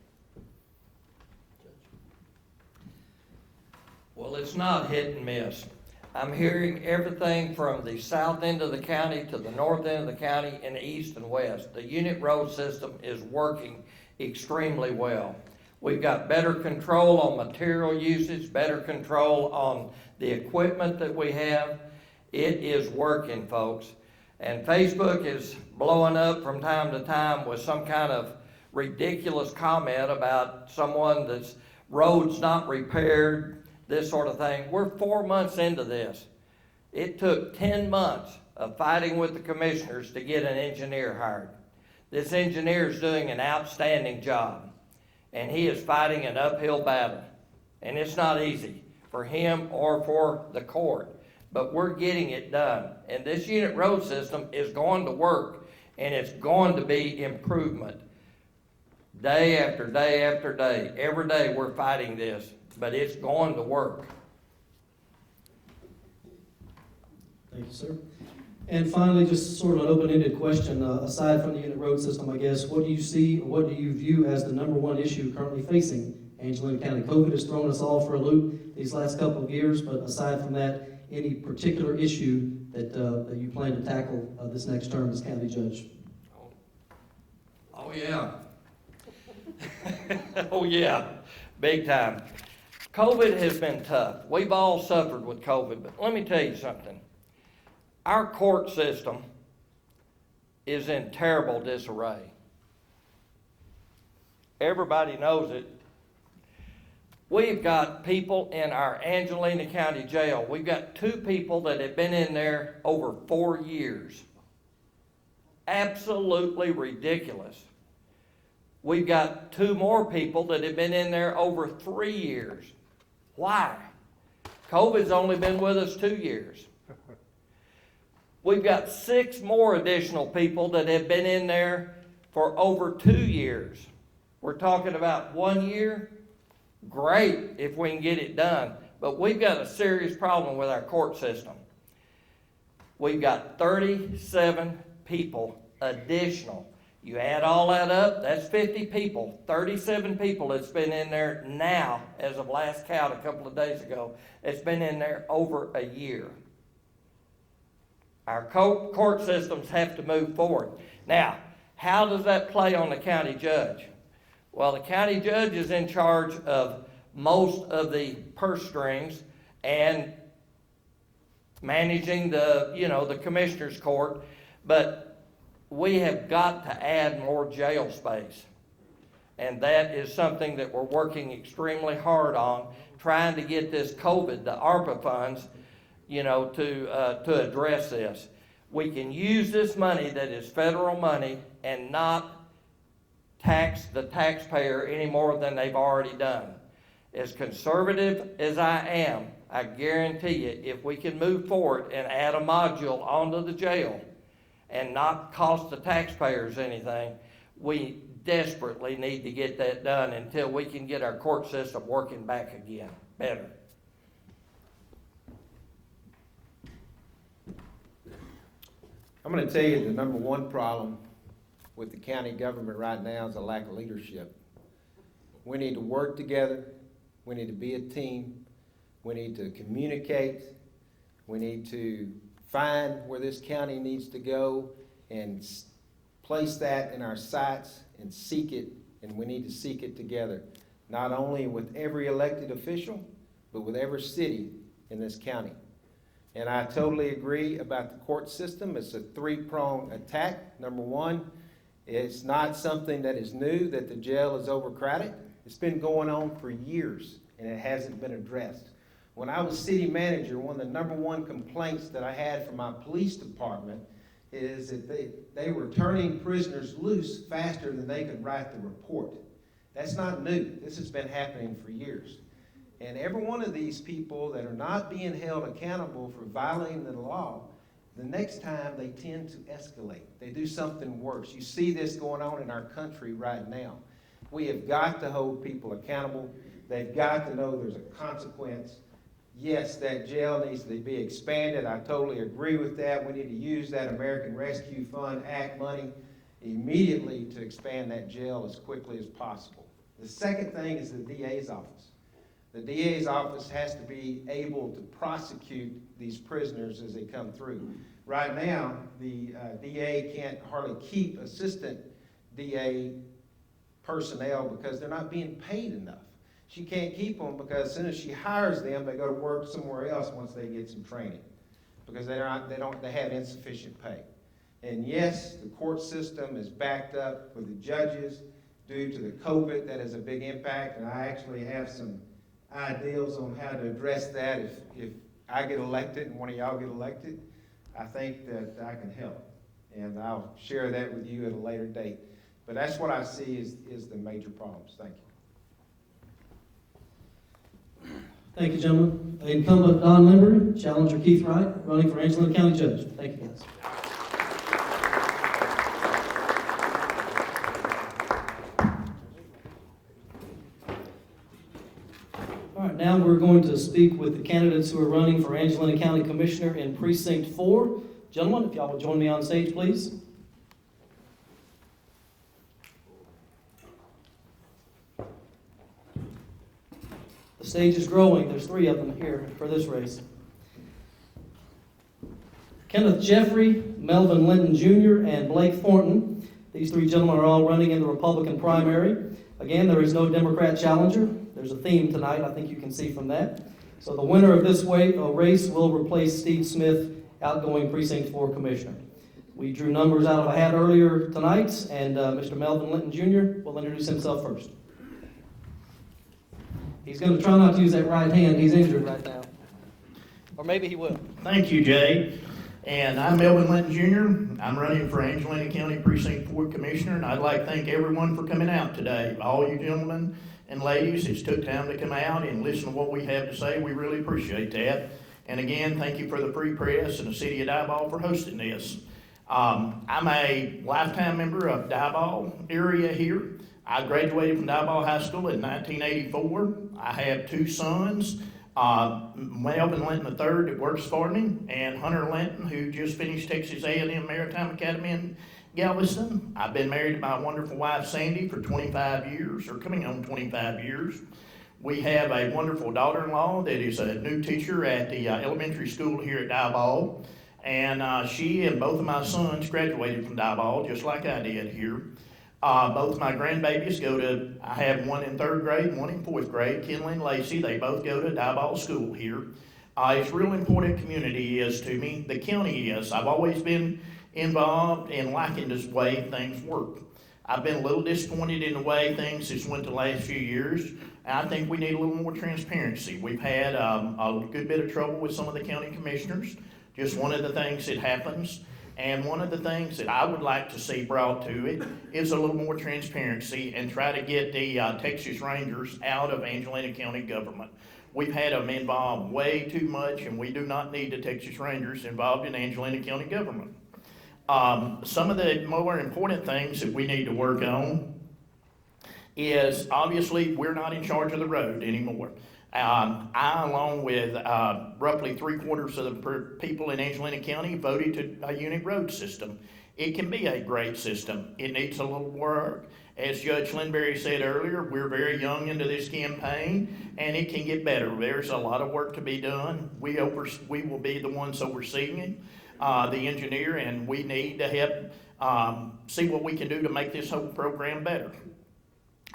Well, it's not hit and miss. I'm hearing everything from the south end of the county to the north end of the county and east and west. The unit road system is working extremely well. We've got better control on material usage, better control on the equipment that we have. It is working, folks. And Facebook is blowing up from time to time with some kind of ridiculous comment about someone that's roads not repaired, this sort of thing. We're 4 months into this. It took 10 months of fighting with the commissioners to get an engineer hired. This engineer is doing an outstanding job, and he is fighting an uphill battle. And it's not easy for him or for the court, but we're getting it done. And this unit road system is going to work, and it's going to be improvement. Day after day after day, every day we're fighting this, but it's going to work. Thank you, sir. And finally, just sort of an open-ended question, aside from the unit road system, I guess, what do you see, or what do you view as the number one issue currently facing Angelina County? COVID has thrown us all for a loop these last couple of years, but aside from that, any particular issue that you plan to tackle this next term as county judge? Oh yeah. Oh yeah, big time. COVID has been tough. We've all suffered with COVID, but let me tell you something. Our court system is in terrible disarray. Everybody knows it. We've got people in our Angelina County Jail. We've got 2 people that have been in there over 4 years. Absolutely ridiculous. We've got 2 more people that have been in there over 3 years. Why? COVID's only been with us 2 years. We've got 6 more additional people that have been in there for over 2 years. We're talking about 1 year. Great if we can get it done, but we've got a serious problem with our court system. we've got 37 people additional. You add all that up, that's 50 people, 37 people that's been in there now, as of last count a couple of days ago. It's been in there over a year. Our court systems have to move forward. Now, how does that play on the county judge? Well, the county judge is in charge of most of the purse strings and managing the commissioner's court, but we have got to add more jail space. And that is something that we're working extremely hard on, trying to get this COVID, the ARPA funds, to address this. We can use this money that is federal money and not tax the taxpayer any more than they've already done. As conservative as I am, I guarantee you, if we can move forward and add a module onto the jail and not cost the taxpayers anything, we desperately need to get that done until we can get our court system working back again better. I'm going to tell you the number one problem with the county government right now is a lack of leadership. We need to work together. We need to be a team. We need to communicate. We need to find where this county needs to go and place that in our sights and seek it, and we need to seek it together, not only with every elected official, but with every city in this county. And I totally agree about the court system. It's a three-pronged attack. Number one, it's not something that is new, that the jail is overcrowded. It's been going on for years, and it hasn't been addressed. When I was city manager, one of the number one complaints that I had from my police department is that they were turning prisoners loose faster than they could write the report. That's not new. This has been happening for years. And every one of these people that are not being held accountable for violating the law, the next time they tend to escalate. They do something worse. You see this going on in our country right now. We have got to hold people accountable. They've got to know there's a consequence. Yes, that jail needs to be expanded. I totally agree with that. We need to use that American Rescue Fund Act money immediately to expand that jail as quickly as possible. The second thing is the DA's office. The DA's office has to be able to prosecute these prisoners as they come through. Right now, the DA can't hardly keep assistant DA personnel because they're not being paid enough. She can't keep them because as soon as she hires them, they go to work somewhere else once they get some training because they have insufficient pay. And yes, the court system is backed up with the judges due to the COVID. That is a big impact, and I actually have some ideas on how to address that. If I get elected and one of y'all get elected, I think that I can help, and I'll share that with you at a later date. But that's what I see is the major problems. Thank you. Thank you, gentlemen. Incumbent Don Limbury, challenger Keith Wright, running for Angelina County Judge. Thank you, guys. All right, now we're going to speak with the candidates who are running for Angelina County Commissioner in Precinct 4. Gentlemen, if y'all will join me on stage, please. The stage is growing. There's 3 of them here for this race. Kenneth Jeffrey, Melvin Linton Jr., and Blake Thornton. These 3 gentlemen are all running in the Republican primary. Again, there is no Democrat challenger. There's a theme tonight, I think you can see from that. So the winner of this race will replace Steve Smith, outgoing Precinct 4 Commissioner. We drew numbers out of a hat earlier tonight, and Mr. Melvin Linton Jr. will introduce himself first. He's going to try not to use that right hand. He's injured right now. Or maybe he will. Thank you, Jay. And I'm Melvin Linton Jr. I'm running for Angelina County Precinct 4 Commissioner, and I'd like to thank everyone for coming out today. All you gentlemen and ladies who's took time to come out and listen to what we have to say. We really appreciate that. And again, thank you for the Free Press and the City of Diboll for hosting this. I'm a lifetime member of Diboll area here. I graduated from Diboll High School in 1984. I have 2 sons. Melvin Linton III that works for me, and Hunter Linton, who just finished Texas A&M Maritime Academy in Galveston. I've been married to my wonderful wife Sandy for 25 years, or coming on 25 years. We have a wonderful daughter-in-law that is a new teacher at the elementary school here at Diboll. And she and both of my sons graduated from Diboll, just like I did here. Both my grandbabies I have one in 3rd grade and one in 4th grade, Kinley and Lacey. They both go to Diboll School here. It's a real important community is to me. The county is. I've always been involved in liking this way things work. I've been a little disappointed in the way things just went the last few years. And I think we need a little more transparency. We've had a good bit of trouble with some of the county commissioners. Just one of the things that happens. And one of the things that I would like to see brought to it is a little more transparency and try to get the Texas Rangers out of Angelina County government. We've had them involved way too much, and we do not need the Texas Rangers involved in Angelina County government. Some of the more important things that we need to work on is obviously we're not in charge of the road anymore. I, along with roughly 3/4 of the people in Angelina County, voted to a unit road system. It can be a great system. It needs a little work. As Judge Lindberry said earlier, we're very young into this campaign, and it can get better. There's a lot of work to be done. We will be the ones overseeing it, the engineer, and we need to help see what we can do to make this whole program better.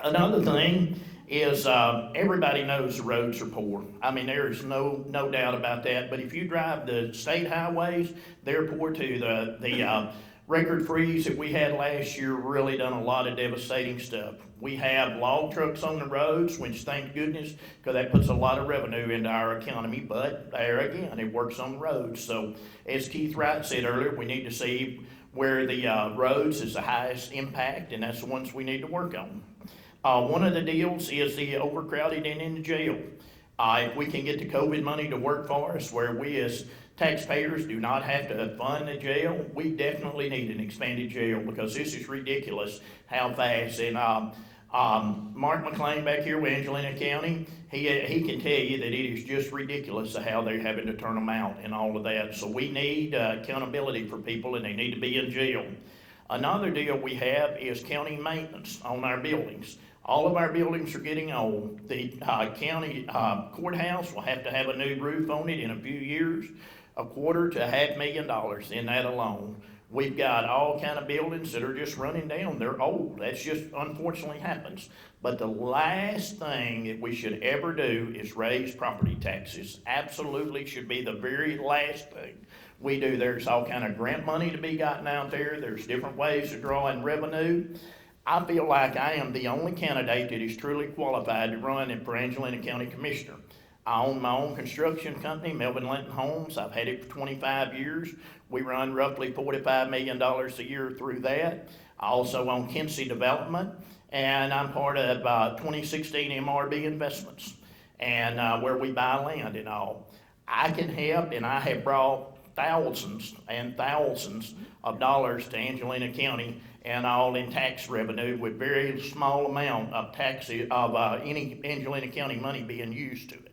Another thing is everybody knows the roads are poor. I mean, there is no doubt about that. But if you drive the state highways, they're poor too. The record freeze that we had last year really done a lot of devastating stuff. We have log trucks on the roads, which thank goodness, because that puts a lot of revenue into our economy. But there again, it works on the roads. So as Keith Wright said earlier, we need to see where the roads is the highest impact, and that's the ones we need to work on. One of the deals is the overcrowded and in the jail. If we can get the COVID money to work for us, where we as taxpayers do not have to fund the jail, we definitely need an expanded jail because this is ridiculous how fast. And Mark McLean back here with Angelina County, he can tell you that it is just ridiculous how they're having to turn them out and all of that. So we need accountability for people, and they need to be in jail. Another deal we have is county maintenance on our buildings. All of our buildings are getting old. The county courthouse will have to have a new roof on it in a few years, $250,000 to $500,000 in that alone. We've got all kind of buildings that are just running down. They're old. That's just unfortunately happens. But the last thing that we should ever do is raise property taxes. Absolutely should be the very last thing we do. There's all kind of grant money to be gotten out there. There's different ways of drawing revenue. I feel like I am the only candidate that is truly qualified to run for Angelina County Commissioner. I own my own construction company, Melvin Linton Homes. I've had it for 25 years. We run roughly $45 million a year through that. I also own Kinsey Development, and I'm part of 2016 MRB Investments, and where we buy land and all. I can help, and I have brought thousands and thousands of dollars to Angelina County and all in tax revenue with very small amount of any Angelina County money being used to it.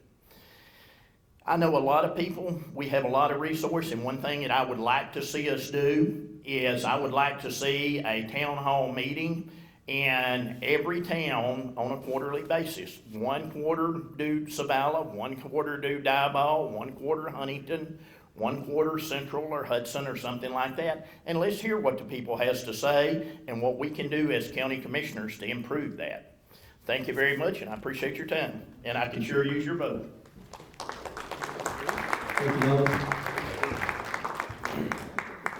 I know a lot of people, we have a lot of resource, and one thing that I would like to see us do is I would like to see a town hall meeting in every town on a quarterly basis. 1 quarter do Savala, 1 quarter do Diboll, 1 quarter Huntington, 1 quarter Central or Hudson or something like that. And let's hear what the people has to say and what we can do as county commissioners to improve that. Thank you very much, and I appreciate your time. And I can sure use your vote. Thank you, Melvin.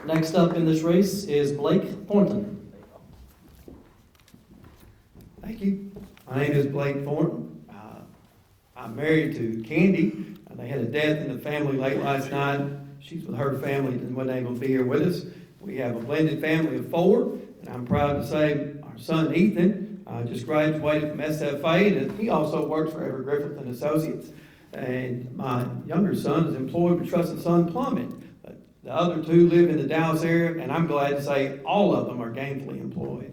Next up in this race is Blake Thornton. Thank you. My name is Blake Thornton. I'm married to Candy. They had a death in the family late last night. She's with her family and wasn't able to be here with us. We have a blended family of 4, and I'm proud to say our son Ethan just graduated from SFA, and he also works for Everett Griffith and Associates. And my younger son is employed with Truss & Son Plumbing. But the other 2 live in the Dallas area, and I'm glad to say all of them are gainfully employed.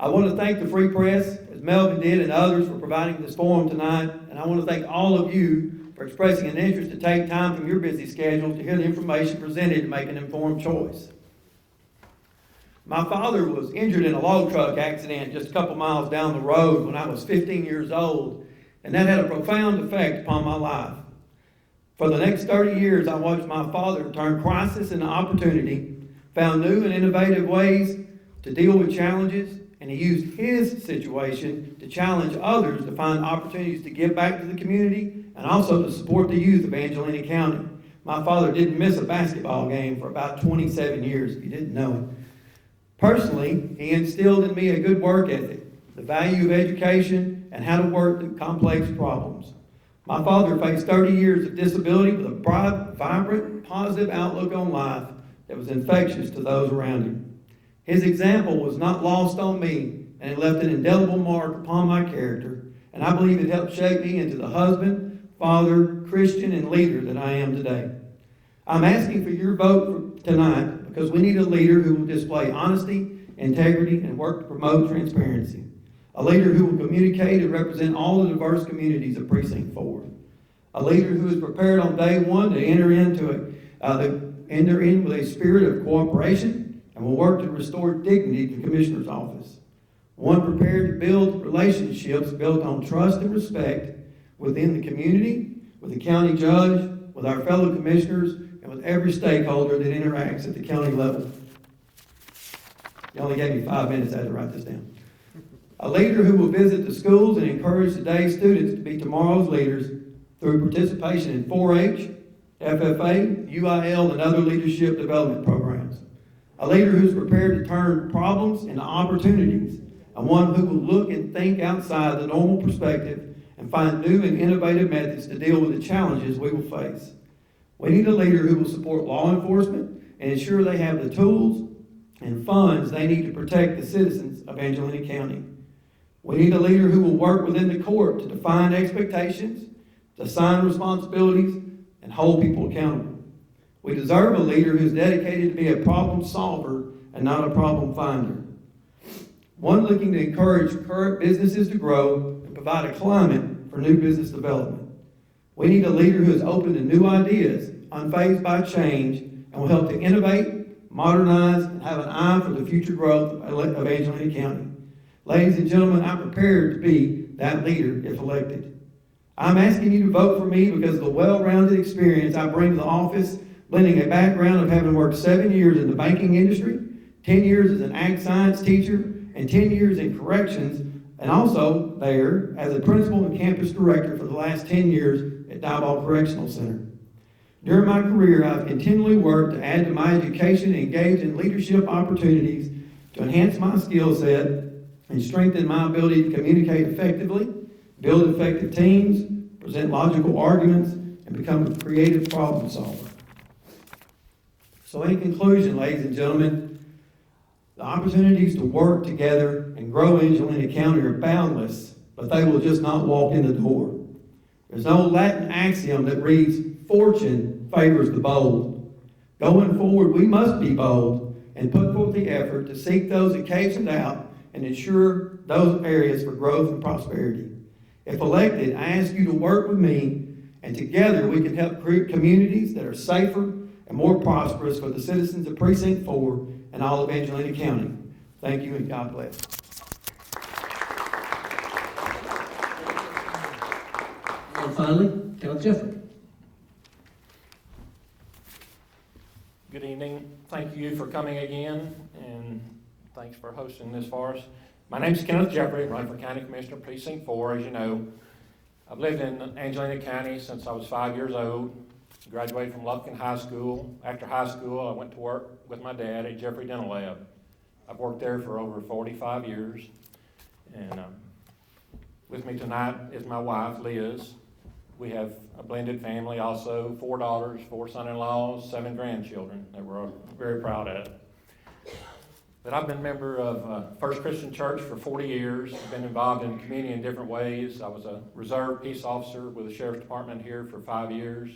I want to thank the Free Press, as Melvin did, and others for providing this forum tonight. And I want to thank all of you for expressing an interest to take time from your busy schedule to hear the information presented to make an informed choice. My father was injured in a log truck accident just a couple miles down the road when I was 15 years old, and that had a profound effect upon my life. For the next 30 years, I watched my father turn crisis into opportunity, found new and innovative ways to deal with challenges, and he used his situation to challenge others to find opportunities to give back to the community and also to support the youth of Angelina County. My father didn't miss a basketball game for about 27 years, if you didn't know it. Personally, he instilled in me a good work ethic, the value of education, and how to work through complex problems. My father faced 30 years of disability with a bright, vibrant, positive outlook on life that was infectious to those around him. His example was not lost on me, and it left an indelible mark upon my character, and I believe it helped shape me into the husband, father, Christian, and leader that I am today. I'm asking for your vote tonight because we need a leader who will display honesty, integrity, and work to promote transparency. A leader who will communicate and represent all the diverse communities of Precinct 4. A leader who is prepared on day one to enter in with a spirit of cooperation and will work to restore dignity to the Commissioner's office. One prepared to build relationships built on trust and respect within the community, with the county judge, with our fellow commissioners, and with every stakeholder that interacts at the county level. You only gave me 5 minutes, I had to write this down. A leader who will visit the schools and encourage today's students to be tomorrow's leaders through participation in 4-H, FFA, UIL, and other leadership development programs. A leader who's prepared to turn problems into opportunities, and one who will look and think outside the normal perspective and find new and innovative methods to deal with the challenges we will face. We need a leader who will support law enforcement and ensure they have the tools and funds they need to protect the citizens of Angelina County. We need a leader who will work within the court to define expectations, to assign responsibilities, and hold people accountable. We deserve a leader who is dedicated to be a problem solver and not a problem finder. One looking to encourage current businesses to grow and provide a climate for new business development. We need a leader who is open to new ideas, unfazed by change, and will help to innovate, modernize, and have an eye for the future growth of Angelina County. Ladies and gentlemen, I'm prepared to be that leader if elected. I'm asking you to vote for me because of the well-rounded experience I bring to the office, blending a background of having worked 7 years in the banking industry, 10 years as an ag science teacher, and 10 years in corrections, and also there as a principal and campus director for the last 10 years at Diboll Correctional Center. During my career, I've continually worked to add to my education and engage in leadership opportunities to enhance my skill set and strengthen my ability to communicate effectively, build effective teams, present logical arguments, and become a creative problem solver. So in conclusion, ladies and gentlemen, the opportunities to work together and grow Angelina County are boundless, but they will just not walk in the door. There's an old Latin axiom that reads, "Fortune favors the bold." Going forward, we must be bold and put forth the effort to seek those occasions out and ensure those areas for growth and prosperity. If elected, I ask you to work with me, and together we can help create communities that are safer and more prosperous for the citizens of Precinct 4 and all of Angelina County. Thank you, and God bless. And finally, Kenneth Jeffrey. Good evening. Thank you for coming again, and thanks for hosting this for us. My name is Kenneth Jeffrey, running for County Commissioner Precinct 4, as you know. I've lived in Angelina County since I was 5 years old. Graduated from Lufkin High School. After high school, I went to work with my dad at Jeffrey Dental Lab. I've worked there for over 45 years. And with me tonight is my wife, Liz. We have a blended family also, 4 daughters, 4 son-in-laws, 7 grandchildren that we're very proud of. But I've been a member of First Christian Church for 40 years. I've been involved in community in different ways. I was a reserve peace officer with the Sheriff's Department here for 5 years.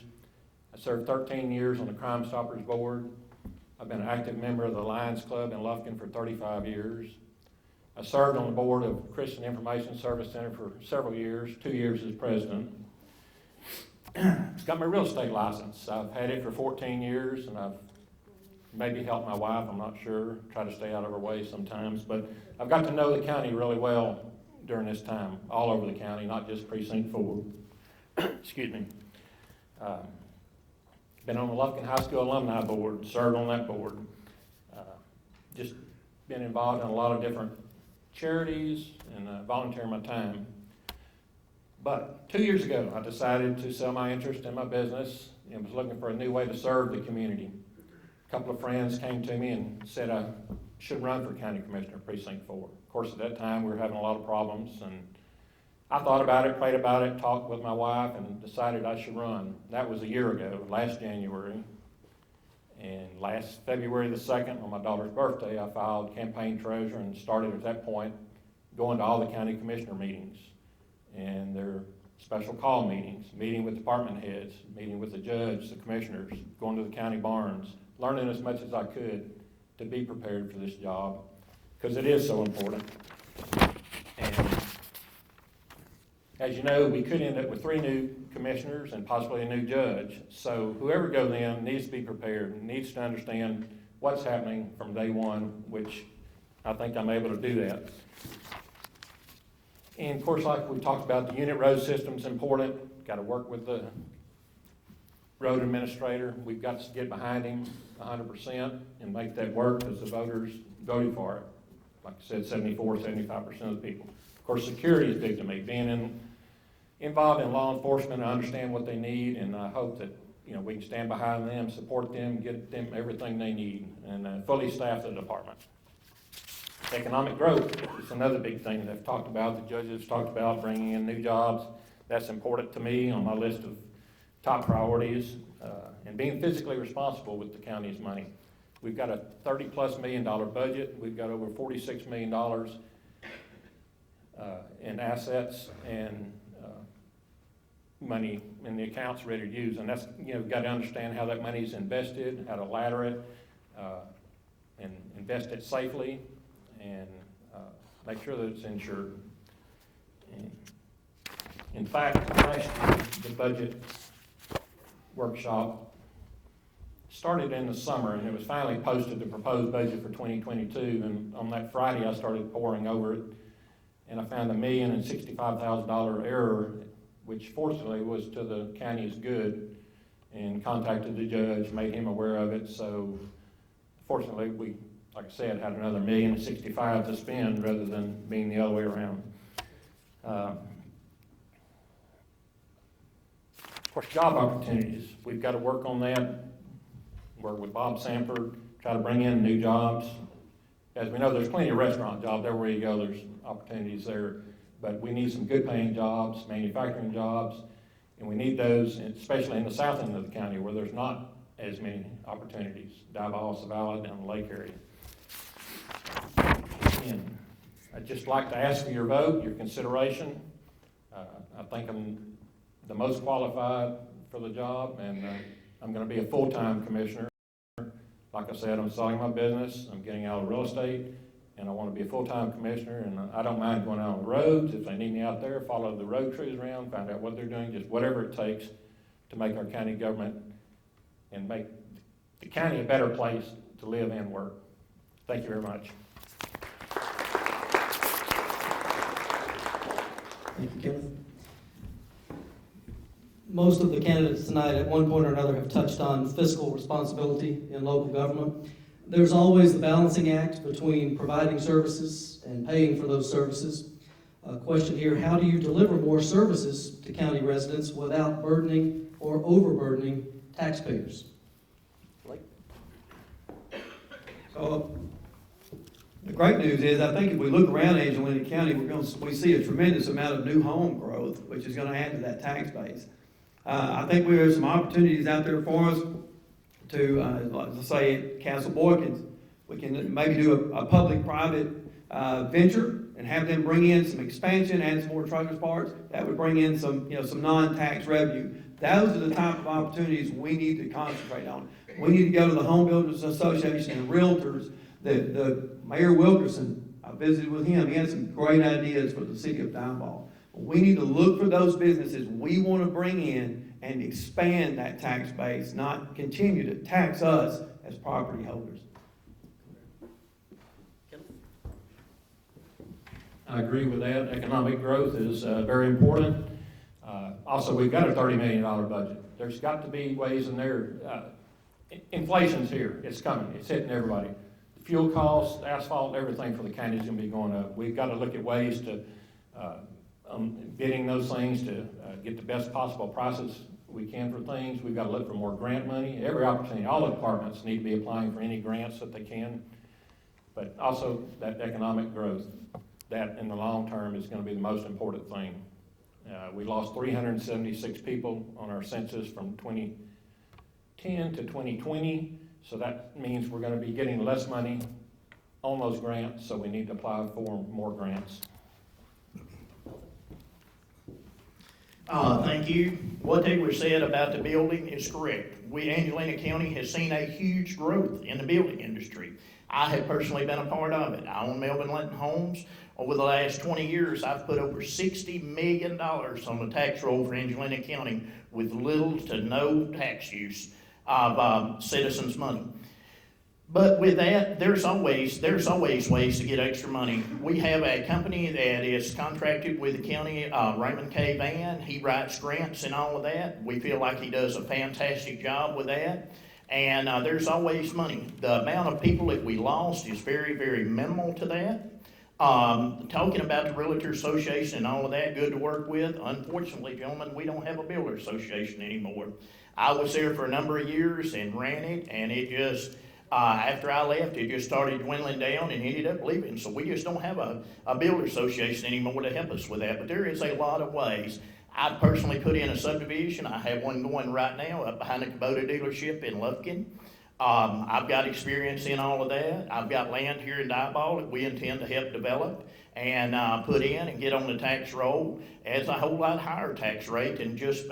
I served 13 years on the Crime Stoppers Board. I've been an active member of the Lions Club in Lufkin for 35 years. I served on the board of Christian Information Service Center for several years, 2 years as president. Got my real estate license. I've had it for 14 years, and I've maybe helped my wife, I'm not sure, try to stay out of her way sometimes, but I've got to know the county really well during this time, all over the county, not just Precinct 4. Excuse me. Been on the Lufkin High School Alumni Board, served on that board. Just been involved in a lot of different charities and volunteering my time. But 2 years ago, I decided to sell my interest in my business and was looking for a new way to serve the community. A couple of friends came to me and said I should run for county commissioner Precinct 4. Of course, at that time, we were having a lot of problems, and I thought about it, prayed about it, talked with my wife, and decided I should run. That was a year ago, last January. And last February the 2nd, on my daughter's birthday, I filed campaign treasurer and started at that point going to all the county commissioner meetings and their special call meetings, meeting with department heads, meeting with the judge, the commissioners, going to the county barns, learning as much as I could to be prepared for this job, because it is so important. And as you know, we could end up with 3 new commissioners and possibly a new judge. So whoever goes in needs to be prepared, needs to understand what's happening from day one, which I think I'm able to do that. And of course, like we talked about, the unit road system's important. Got to work with the road administrator. We've got to get behind him 100% and make that work because the voters voted for it. Like I said, 75% of the people. Of course, security is big to me. Being involved in law enforcement, I understand what they need, and I hope that we can stand behind them, support them, get them everything they need, and fully staff the department. Economic growth is another big thing that I've talked about. The judges have talked about bringing in new jobs. That's important to me on my list of top priorities, and being physically responsible with the county's money. We've got a $30+ million budget. We've got over $46 million in assets and money in the accounts ready to use. And that's, we've got to understand how that money is invested, how to ladder it, and invest it safely, and make sure that it's insured. And in fact, last year, the budget workshop started in the summer, and it was finally posted, the proposed budget for 2022, and on that Friday I started poring over it, and I found a $1,065,000 error, which fortunately was to the county's good, and contacted the judge, made him aware of it. So fortunately, we, like I said, had another $1,065,000 to spend rather than being the other way around. Of course, job opportunities. We've got to work on that, work with Bob Sanford, try to bring in new jobs. As we know, there's plenty of restaurant jobs. Everywhere you go, there's opportunities there. But we need some good paying jobs, manufacturing jobs, and we need those, especially in the south end of the county where there's not as many opportunities. Diboll, Savannah, down the lake area. And I'd just like to ask for your vote, your consideration. I think I'm the most qualified for the job, and I'm going to be a full-time commissioner. Like I said, I'm selling my business, I'm getting out of real estate, and I want to be a full-time commissioner, and I don't mind going out on the roads. If they need me out there, follow the road crews around, find out what they're doing, just whatever it takes to make our county government and make the county a better place to live and work. Thank you very much. Thank you, Kenneth. Most of the candidates tonight at one point or another have touched on fiscal responsibility in local government. There's always the balancing act between providing services and paying for those services. A question here, how do you deliver more services to county residents without burdening or overburdening taxpayers? So the great news is, I think if we look around Angelina County, we see a tremendous amount of new home growth, which is going to add to that tax base. I think we have some opportunities out there for us to, let's say at Castle Boykins, we can maybe do a public-private venture and have them bring in some expansion, add some more truckers parts. That would bring in some, some non-tax revenue. Those are the type of opportunities we need to concentrate on. We need to go to the Home Builders Association and realtors. The Mayor Wilkerson, I've visited with him. He had some great ideas for the city of Diboll. We need to look for those businesses we want to bring in and expand that tax base, not continue to tax us as property holders. I agree with that. Economic growth is very important. Also, we've got a $30 million budget. There's got to be ways in there. Inflation's here. It's coming. It's hitting everybody. Fuel costs, asphalt, everything for the county is going to be going up. We've got to look at ways to bidding those things to get the best possible prices we can for things. We've got to look for more grant money. Every opportunity, all the departments need to be applying for any grants that they can. But also that economic growth, that in the long term is going to be the most important thing. We lost 376 people on our census from 2010 to 2020, so that means we're going to be getting less money on those grants, so we need to apply for more grants. Thank you. What they were said about the building is correct. Angelina County has seen a huge growth in the building industry. I have personally been a part of it. I own Melvin Linton Homes. Over the last 20 years, I've put over $60 million on the tax roll for Angelina County with little to no tax use of citizens' money. But with that, there's always ways to get extra money. We have a company that is contracted with the county, Raymond K. Van. He writes grants and all of that. We feel like he does a fantastic job with that. And there's always money. The amount of people that we lost is very, very minimal to that. Talking about the Realtor Association and all of that, good to work with. Unfortunately, gentlemen, we don't have a Builder Association anymore. I was there for a number of years and ran it, and it just, after I left, it just started dwindling down and ended up leaving. So we just don't have a Builder Association anymore to help us with that. But there is a lot of ways. I personally put in a subdivision. I have one going right now up behind the Kubota dealership in Lufkin. I've got experience in all of that. I've got land here in Diboll that we intend to help develop and put in and get on the tax roll as a whole lot higher tax rate than just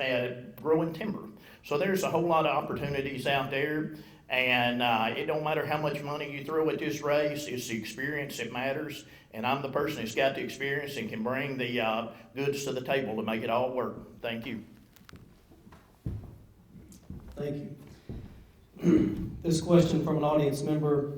growing timber. So there's a whole lot of opportunities out there, and it don't matter how much money you throw at this race, it's the experience that matters, and I'm the person that's got the experience and can bring the goods to the table to make it all work. Thank you. Thank you. This question from an audience member,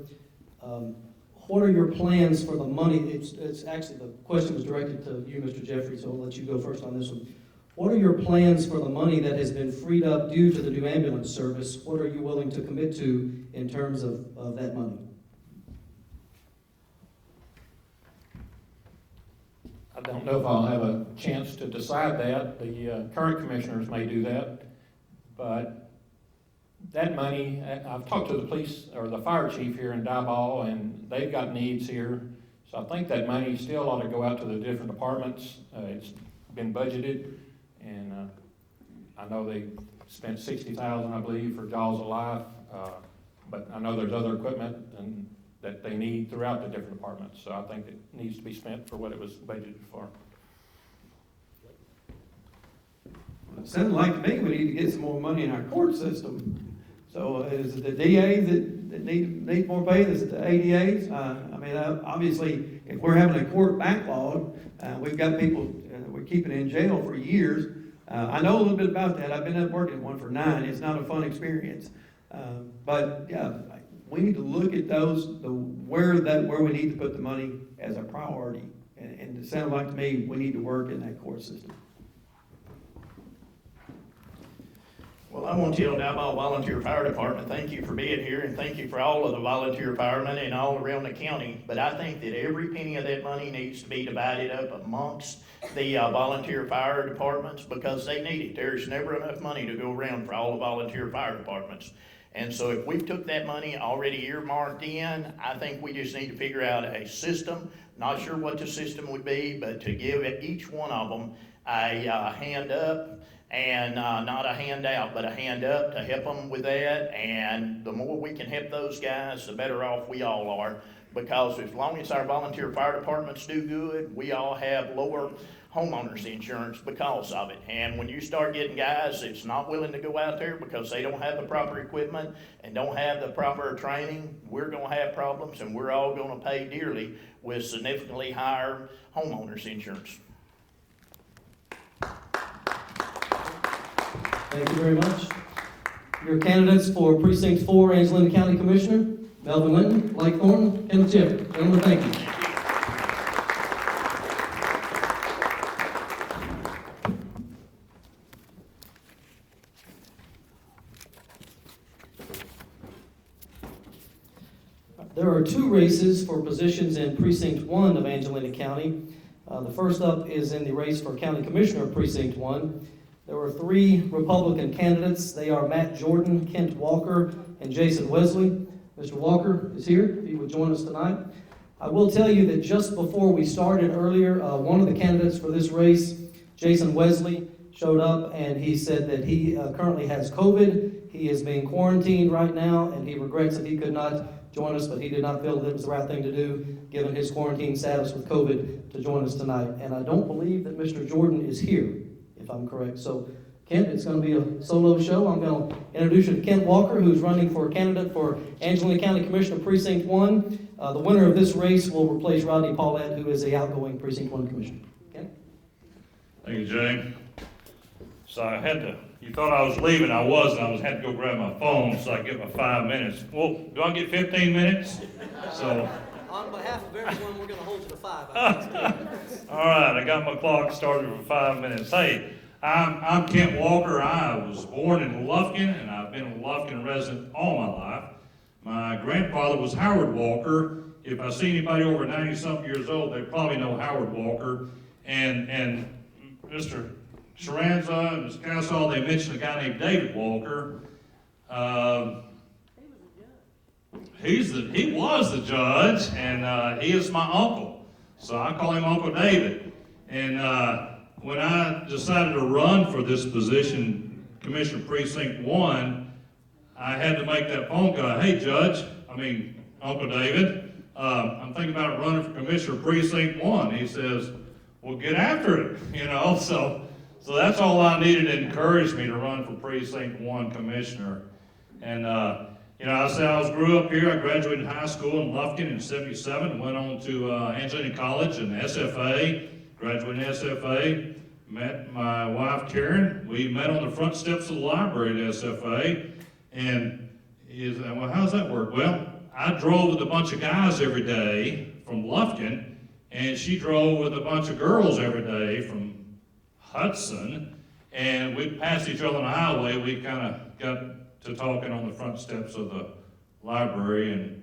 what are your plans for the money? It's actually, the question was directed to you, Mr. Jeffrey, so I'll let you go first on this one. What are your plans for the money that has been freed up due to the new ambulance service? What are you willing to commit to in terms of that money? I don't know if I'll have a chance to decide that. The current commissioners may do that, but that money, I've talked to the police or the fire chief here in Diboll, and they've got needs here. So I think that money still ought to go out to the different departments. It's been budgeted, and I know they spent $60,000, I believe, for Jaws of Life. But I know there's other equipment that they need throughout the different departments. So I think it needs to be spent for what it was budgeted for. It sounds like to me we need to get some more money in our court system. So is it the DAs that need more pay? Is it the ADAs? I mean, obviously, if we're having a court backlog, we've got people we're keeping in jail for years. I know a little bit about that. I've been up working one for 9. It's not a fun experience. But yeah, we need to look at those, where we need to put the money as a priority. And it sounds like to me we need to work in that court system. Well, I want to tell Diboll Volunteer Fire Department, thank you for being here, and thank you for all of the volunteer firemen and all around the county. But I think that every penny of that money needs to be divided up amongst the volunteer fire departments because they need it. There's never enough money to go around for all the volunteer fire departments. And so if we've took that money already earmarked in, I think we just need to figure out a system. Not sure what the system would be, but to give each one of them a hand up. And not a handout, but a hand up to help them with that. And the more we can help those guys, the better off we all are. because as long as our volunteer fire departments do good, we all have lower homeowners insurance because of it. And when you start getting guys that's not willing to go out there because they don't have the proper equipment and don't have the proper training, we're gonna have problems, and we're all gonna pay dearly with significantly higher homeowners insurance. Thank you very much. Your candidates for Precinct 4, Angelina County Commissioner, Melvin Linton, Blake Thornton, Kenneth Jeffrey. Gentlemen, thank you. There are two races for positions in Precinct 1 of Angelina County. The first up is in the race for County Commissioner of Precinct 1. There are three Republican candidates. They are Matt Jordan, Kent Walker, and Jason Wesley. Mr. Walker is here, if he would join us tonight. I will tell you that just before we started earlier, one of the candidates for this race, Jason Wesley, showed up and he said that he currently has COVID. He is being quarantined right now, and he regrets that he could not join us, but he did not feel that it was the right thing to do, given his quarantine status with COVID, to join us tonight. And I don't believe that Mr. Jordan is here, if I'm correct. So, Kent, it's going to be a solo show. I'm going to introduce you to Kent Walker, who's running for candidate for Angelina County Commissioner Precinct 1. The winner of this race will replace Rodney Paulette, who is the outgoing Precinct 1 Commissioner. Kent? Thank you, Jay. So I had to, you thought I was leaving, I wasn't. I had to go grab my phone so I could get my 5 minutes. Well, do I get 15 minutes? So. On behalf of everyone, we're going to hold you to 5. All right, I got my clock started for 5 minutes. Hey, I'm Kent Walker. I was born in Lufkin, and I've been a Lufkin resident all my life. My grandfather was Howard Walker. If I see anybody over 90-something years old, they probably know Howard Walker. And Mr. Sharanza and Mr. Castle, they mentioned a guy named David Walker. He was the judge, and he is my uncle. So I call him Uncle David. And when I decided to run for this position, Commissioner Precinct 1, I had to make that phone call. Hey, Uncle David, I'm thinking about running for Commissioner Precinct 1. He says, well, get after it, So that's all I needed to encourage me to run for Precinct 1 Commissioner. And, I grew up here. I graduated high school in Lufkin in '77, went on to Angelina College and SFA, graduated in SFA, met my wife Karen. We met on the front steps of the library at SFA. And he said, well, how does that work? Well, I drove with a bunch of guys every day from Lufkin, and she drove with a bunch of girls every day from Hudson, and we'd pass each other on the highway. We kind of got to talking on the front steps of the library,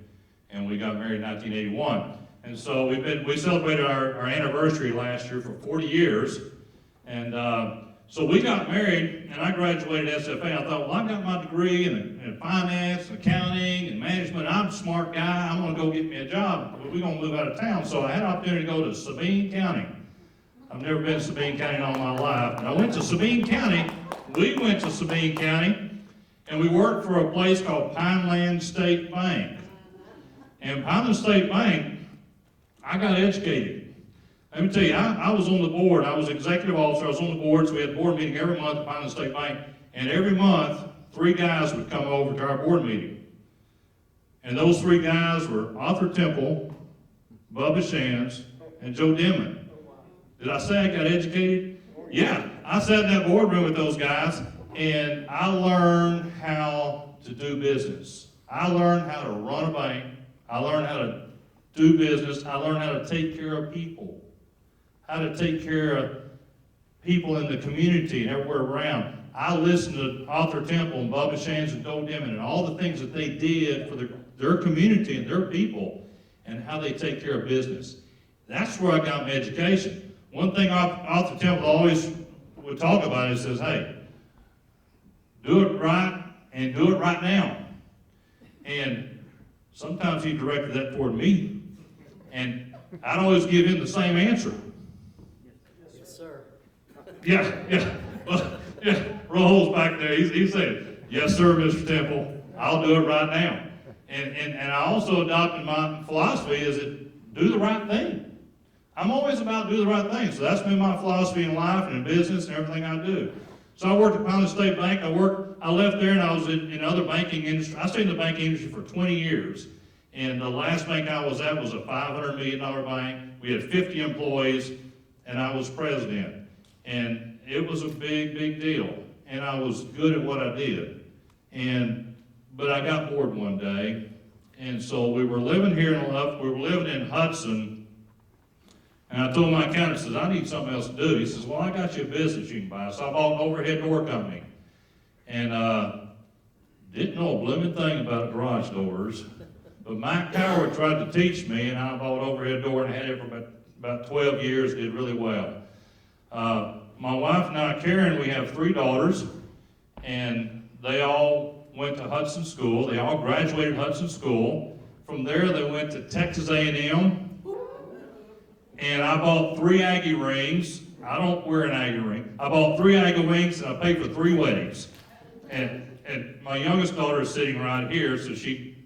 and we got married in 1981. And so we celebrated our anniversary last year for 40 years, and so we got married, and I graduated SFA. I thought, well, I got my degree in finance, accounting, and management. I'm a smart guy. I'm going to go get me a job. But we're going to move out of town. So I had an opportunity to go to Sabine County. I've never been to Sabine County in all my life. And I went to Sabine County. We went to Sabine County, and we worked for a place called Pineland State Bank. And Pineland State Bank, I got educated. Let me tell you, I was on the board. I was executive officer. I was on the board, so we had a board meeting every month at Pineland State Bank. And every month, 3 guys would come over to our board meeting. And those 3 guys were Arthur Temple, Bubba Shands, and Joe Dimon. Did I say I got educated? Yeah, I sat in that boardroom with those guys, and I learned how to do business. I learned how to run a bank. I learned how to do business. I learned how to take care of people. How to take care of people in the community and everywhere around. I listened to Arthur Temple and Bubba Shands and Joe Dimon and all the things that they did for their community and their people and how they take care of business. That's where I got my education. One thing Arthur Temple always would talk about is says, hey, do it right and do it right now. And sometimes he directed that toward me. And I'd always give him the same answer. Yes, sir. Yeah. Well, yeah, Raul's back there. He said, yes, sir, Mr. Temple. I'll do it right now. And I also adopted my philosophy is that do the right thing. I'm always about do the right thing. So that's been my philosophy in life and in business and everything I do. So I worked at Powell State Bank. I left there and I was in other banking industry. I stayed in the banking industry for 20 years. And the last bank I was at was a $500 million bank. We had 50 employees and I was president. And it was a big, big deal. And I was good at what I did. But I got bored one day. And so we were living here we were living in Hudson. And I told my accountant, I says, I need something else to do. He says, well, I got you a business you can buy. So I bought an overhead door company. And didn't know a blooming thing about garage doors. But Mike Coward tried to teach me, and I bought an overhead door and I had it for about 12 years, did really well. My wife and I, Karen, we have 3 daughters, and they all went to Hudson School. They all graduated Hudson School. From there, they went to Texas A&M. And I bought 3 Aggie rings. I don't wear an Aggie ring. I bought 3 Aggie rings, and I paid for 3 weddings. And my youngest daughter is sitting right here, so she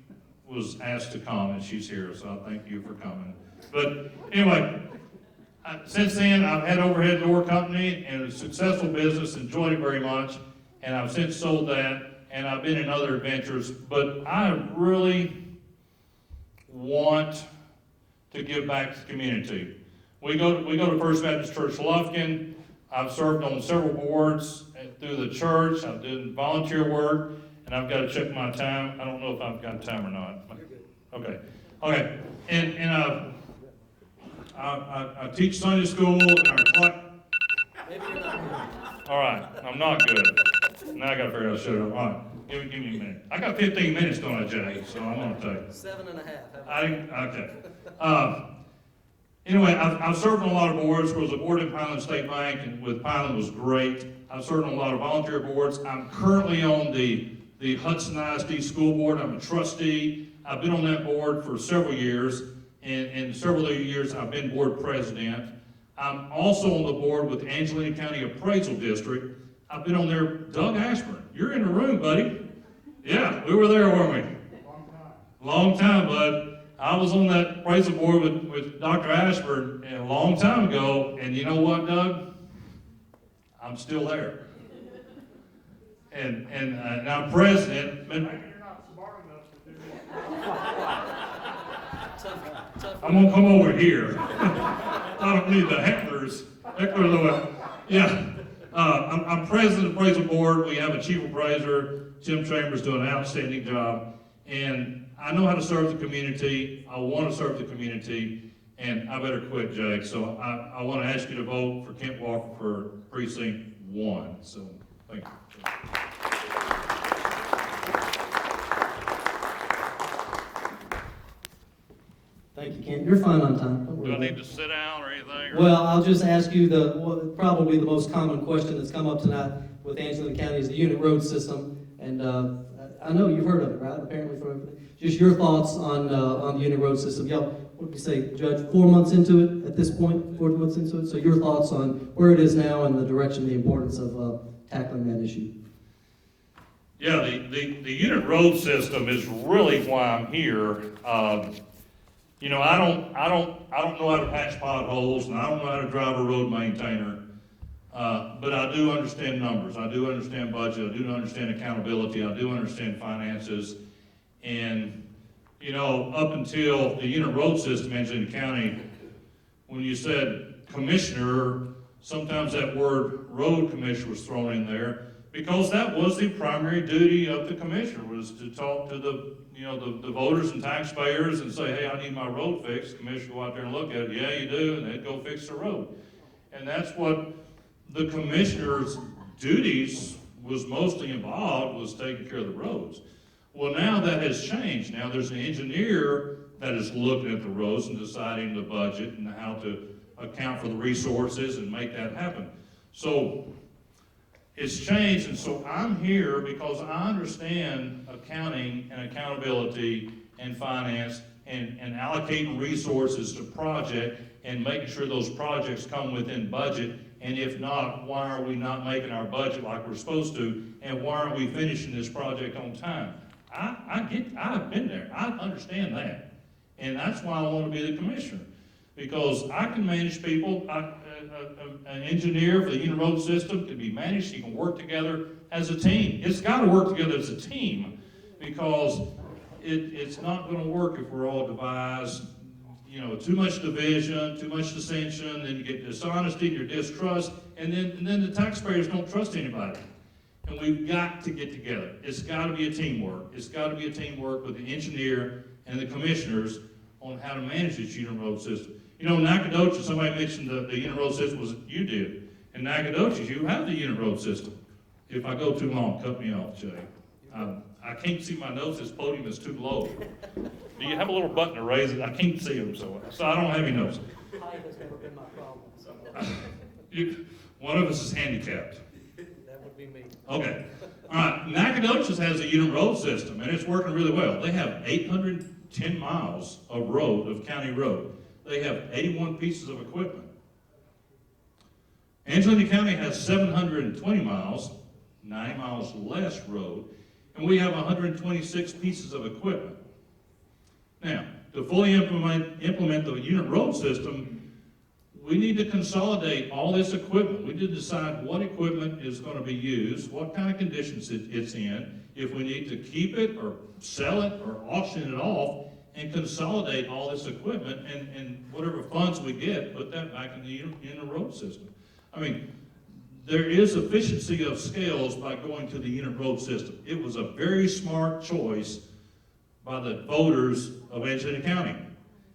was asked to come, and she's here, so I thank you for coming. But anyway, since then, I've had overhead door company and a successful business, enjoyed it very much, and I've since sold that, and I've been in other adventures, but I really want to give back to the community. We go to First Baptist Church Lufkin. I've served on several boards through the church. I've done volunteer work, and I've got to check my time. I don't know if I've got time or not. Okay. Okay. And I teach Sunday school in our class. Maybe you're not good. All right. I'm not good. Now I got to figure out how to shut up. All right. Give me a minute. I got 15 minutes, don't I, Jay? So I'm going to take 7.5. Okay. Anyway, I've served on a lot of boards. I was a board at Highland State Bank, and with Highland was great. I've served on a lot of volunteer boards. I'm currently on the Hudson ISD School Board. I'm a trustee. I've been on that board for several years, and several years I've been board president. I'm also on the board with Angelina County Appraisal District. I've been on there. Doug Ashburn, you're in the room, buddy. Yeah, we were there, weren't we? Long time, bud. I was on that appraisal board with Dr. Ashford a long time ago, and you know what, Doug? I'm still there. And I'm president. But you're not smart enough to do that. I'm gonna come over here. I don't need the hecklers. Yeah. I'm president of the appraisal board. We have a chief appraiser. Jim Chambers doing an outstanding job. And I know how to serve the community. I want to serve the community, and I better quit, Jake. So I want to ask you to vote for Kent Walker for Precinct 1. So thank you. Thank you, Ken. You're fine on time. Don't worry Do I about need it. to sit down or anything? Well, I'll just ask you probably the most common question that's come up tonight with Angelina County is the unit road system. And I know you've heard of it, right? Apparently from everything. Just your thoughts on the unit road system. Y'all, what did we say, Judge? 4 months into it at this point? 4 months into it? So your thoughts on where it is now and the direction, the importance of tackling that issue. Yeah, the unit road system is really why I'm here. You know, I don't know how to patch potholes, and I don't know how to drive a road maintainer. But I do understand numbers. I do understand budget. I do understand accountability. I do understand finances. And, you know, up until the unit road system in Angelina County, when you said commissioner, sometimes that word road commissioner was thrown in there because that was the primary duty of the commissioner, was to talk to the voters and taxpayers and say, hey, I need my road fixed. The commissioner go out there and look at it. Yeah, you do. And they'd go fix the road. And that's what the commissioner's duties was mostly involved, was taking care of the roads. Well, now that has changed. Now there's an engineer that is looking at the roads and deciding the budget and how to account for the resources and make that happen. So it's changed, and so I'm here because I understand accounting and accountability and finance and allocating resources to project and making sure those projects come within budget. And if not, why are we not making our budget like we're supposed to? And why aren't we finishing this project on time? I've been there, I understand that. And that's why I want to be the commissioner, because I can manage people. An engineer for the unit road system can be managed, he can work together as a team. It's gotta work together as a team, because it's not gonna work if we're all devised, too much division, too much dissension, then you get dishonesty, your distrust, and then the taxpayers don't trust anybody. And we've got to get together. It's gotta be a teamwork. It's gotta be a teamwork with the engineer and the commissioners on how to manage this unit road system. Nacogdoches, somebody mentioned the unit road system was, you did. In Nacogdoches, you have the unit road system. If I go too long, cut me off, Jay. I can't see my notes, this podium is too low. Do you have a little button to raise it? I can't see them, so I don't have any notes. Height has never been my problem, so One of us is handicapped. that would be me. Okay. All right, Nacogdoches has a unit road system, and it's working really well. They have 810 miles of road, of county road. They have 81 pieces of equipment. Angelina County has 720 miles, 90 miles less road, and we have 126 pieces of equipment. Now, to fully implement the unit road system, we need to consolidate all this equipment. We need to decide what equipment is going to be used, what kind of conditions it's in, if we need to keep it or sell it or auction it off, and consolidate all this equipment, and whatever funds we get, put that back in the road system. I mean, there is efficiency of scales by going to the unit road system. It was a very smart choice by the voters of Angelina County.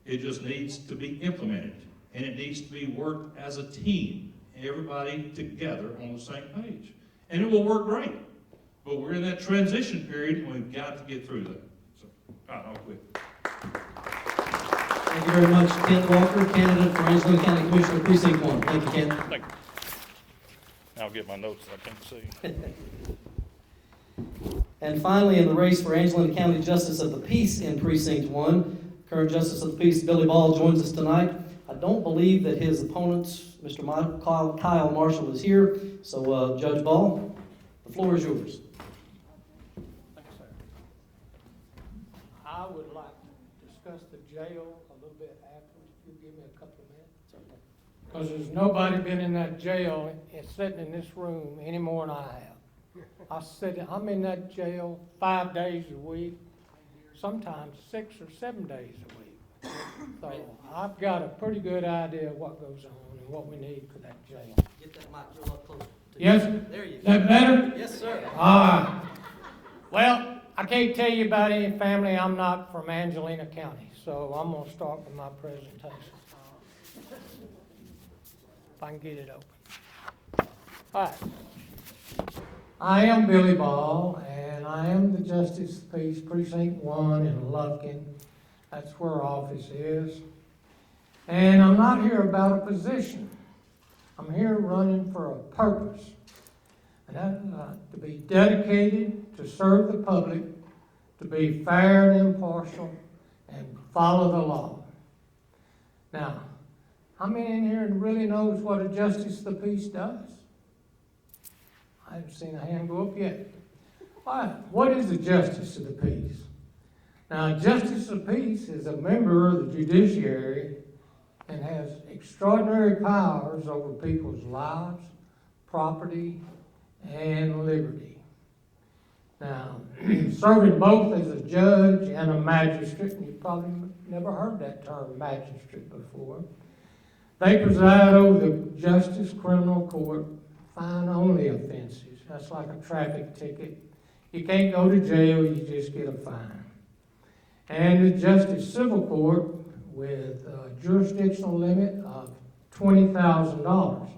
It just needs to be implemented, and it needs to be worked as a team, everybody together on the same page. And it will work great, but we're in that transition period, and we've got to get through that. So, I'll quit. Thank you very much, Kent Walker, candidate for Angelina County Commissioner Precinct 1. Thank you, Kent. Thank you. I'll get my notes I can't see. And finally, in the race for Angelina County Justice of the Peace in Precinct 1, current Justice of the Peace Billy Ball joins us tonight. I don't believe that his opponent, Mr. Kyle Marshall, is here. So, Judge Ball, the floor is yours. Thank you, sir. I would like to discuss the jail a little bit afterwards, if you give me a couple of minutes. Because there's nobody been in that jail and sitting in this room any more than I have. I'm in that jail 5 days a week, sometimes 6 or 7 days a week. So I've got a pretty good idea of what goes on and what we need for that jail. Get that mic real up close. Yes? There you Is go. that better? Yes, sir. All right. Well, I can't tell you about any family. I'm not from Angelina County, so I'm going to start with my presentation. If I can get it open. All right. I am Billy Ball, and I am the Justice of Peace, Precinct 1 in Lufkin. That's where our office is. And I'm not here about a position. I'm here running for a purpose. And that's to be dedicated to serve the public, to be fair and impartial, and follow the law. Now, how many in here really knows what a Justice of the Peace does? I haven't seen a hand go up yet. All right, what is a Justice of the Peace? Now, a Justice of the Peace is a member of the judiciary and has extraordinary powers over people's lives, property, and liberty. Now, serving both as a judge and a magistrate, and you've probably never heard that term magistrate before. They preside over the justice criminal court, fine-only offenses. That's like a traffic ticket. You can't go to jail, you just get a fine. And the justice civil court with a jurisdictional limit of $20,000.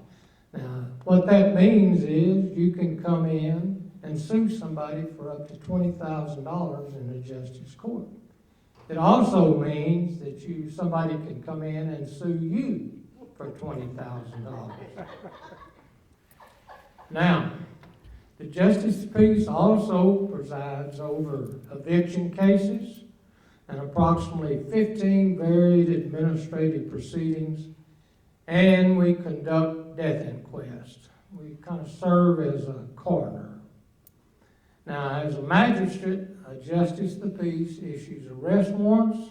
Now, what that means is you can come in and sue somebody for up to $20,000 in the justice court. It also means that somebody can come in and sue you for $20,000. Now, the Justice of Peace also presides over eviction cases and approximately 15 varied administrative proceedings, and we conduct death inquests. We kind of serve as a coroner. Now, as a magistrate, A justice of the peace issues arrest warrants,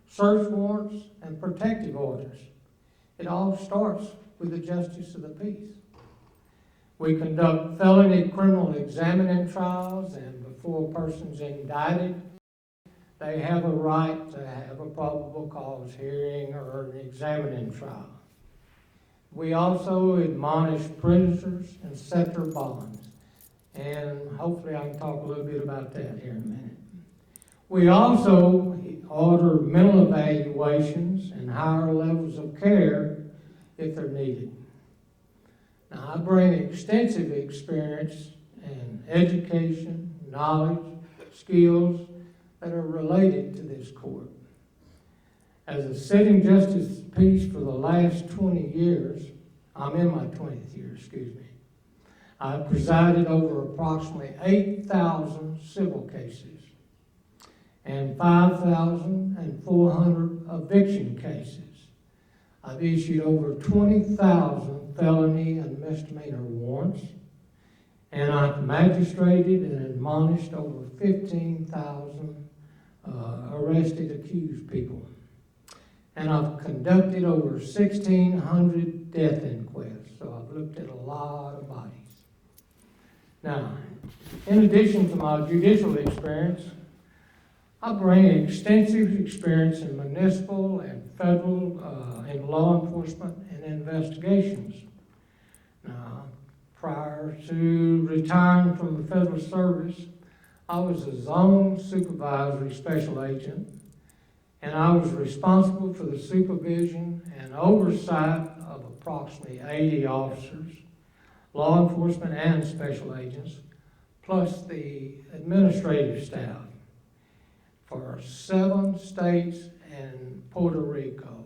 search warrants, and protective orders. It all starts with the justice of the peace. We conduct felony criminal examining trials, and before a person's indicted, they have a right to have a probable cause hearing or an examining trial. We also admonish prisoners and set their bonds, and hopefully I can talk a little bit about that here in a minute. We also order mental evaluations and higher levels of care if they're needed. Now, I bring extensive experience in education, knowledge, skills that are related to this court. As a sitting justice of peace for the last 20 years, I'm in my 20th year, excuse me, I've presided over approximately 8,000 civil cases and 5,400 eviction cases. I've issued over 20,000 felony and misdemeanor warrants, and I've magistrated and admonished over 15,000 arrested, accused people. And I've conducted over 1,600 death inquests, so I've looked at a lot of bodies. Now, in addition to my judicial experience, I bring extensive experience in municipal and federal in law enforcement and investigations. Now, prior to retiring from the federal service, I was a zone supervisory special agent, and I was responsible for the supervision and oversight of approximately 80 officers, law enforcement and special agents, plus the administrative staff for 7 states and Puerto Rico.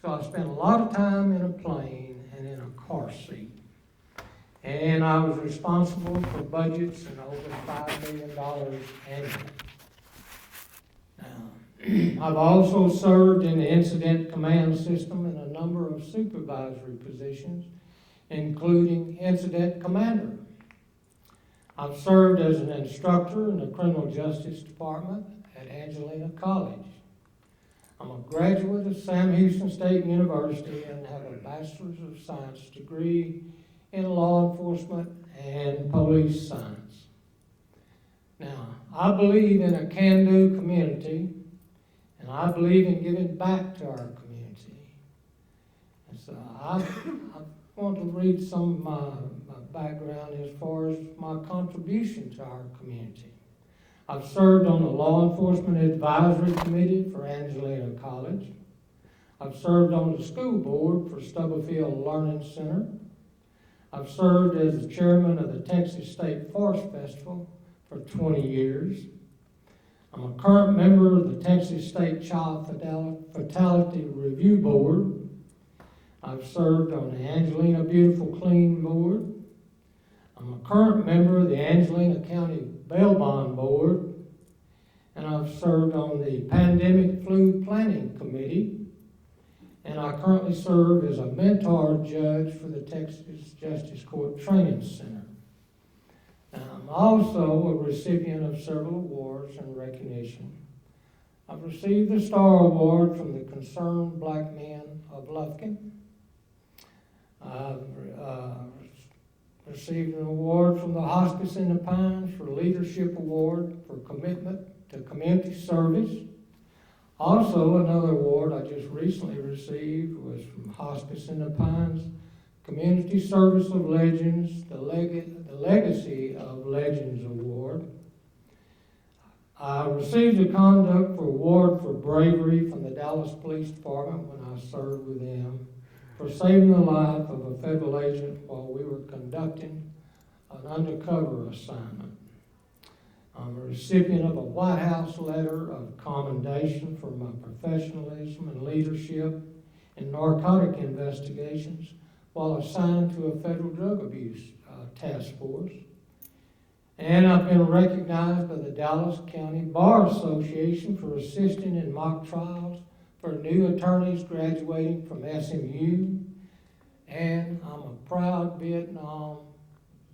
So I spent a lot of time in a plane and in a car seat. And I was responsible for budgets and over $5 million annually. Now, I've also served in the incident command system in a number of supervisory positions, including incident commander. I've served as an instructor in the criminal justice department at Angelina College. I'm a graduate of Sam Houston State University and have a Bachelor's of Science degree in law enforcement and police science. Now, I believe in a can-do community, and I believe in giving back to our community. And so I want to read some of my background as far as my contribution to our community. I've served on the Law Enforcement Advisory Committee for Angelina College. I've served on the school board for Stubblefield Learning Center. I've served as the chairman of the Texas State Forest Festival for 20 years. I'm a current member of the Texas State Child Fatality Review Board. I've served on the Angelina Beautiful Clean Board. I'm a current member of the Angelina County Bail Bond Board, and I've served on the Pandemic Flu Planning Committee, and I currently serve as a mentor judge for the Texas Justice Court Training Center. Now, I'm also a recipient of several awards and recognition. I've received the Star Award from the Concerned Black Men of Lufkin. I've received an award from the Hospice in the Pines for Leadership Award for commitment to community service. Also, another award I just recently received was from Hospice in the Pines, Community Service of Legends, the Legacy of Legends Award. I received a Conduct Award for Bravery from the Dallas Police Department when I served with them, for saving the life of a federal agent while we were conducting an undercover assignment. I'm a recipient of a White House letter of commendation for my professionalism and leadership in narcotic investigations while assigned to a federal drug abuse task force. And I've been recognized by the Dallas County Bar Association for assisting in mock trials for new attorneys graduating from SMU, and I'm a proud Vietnam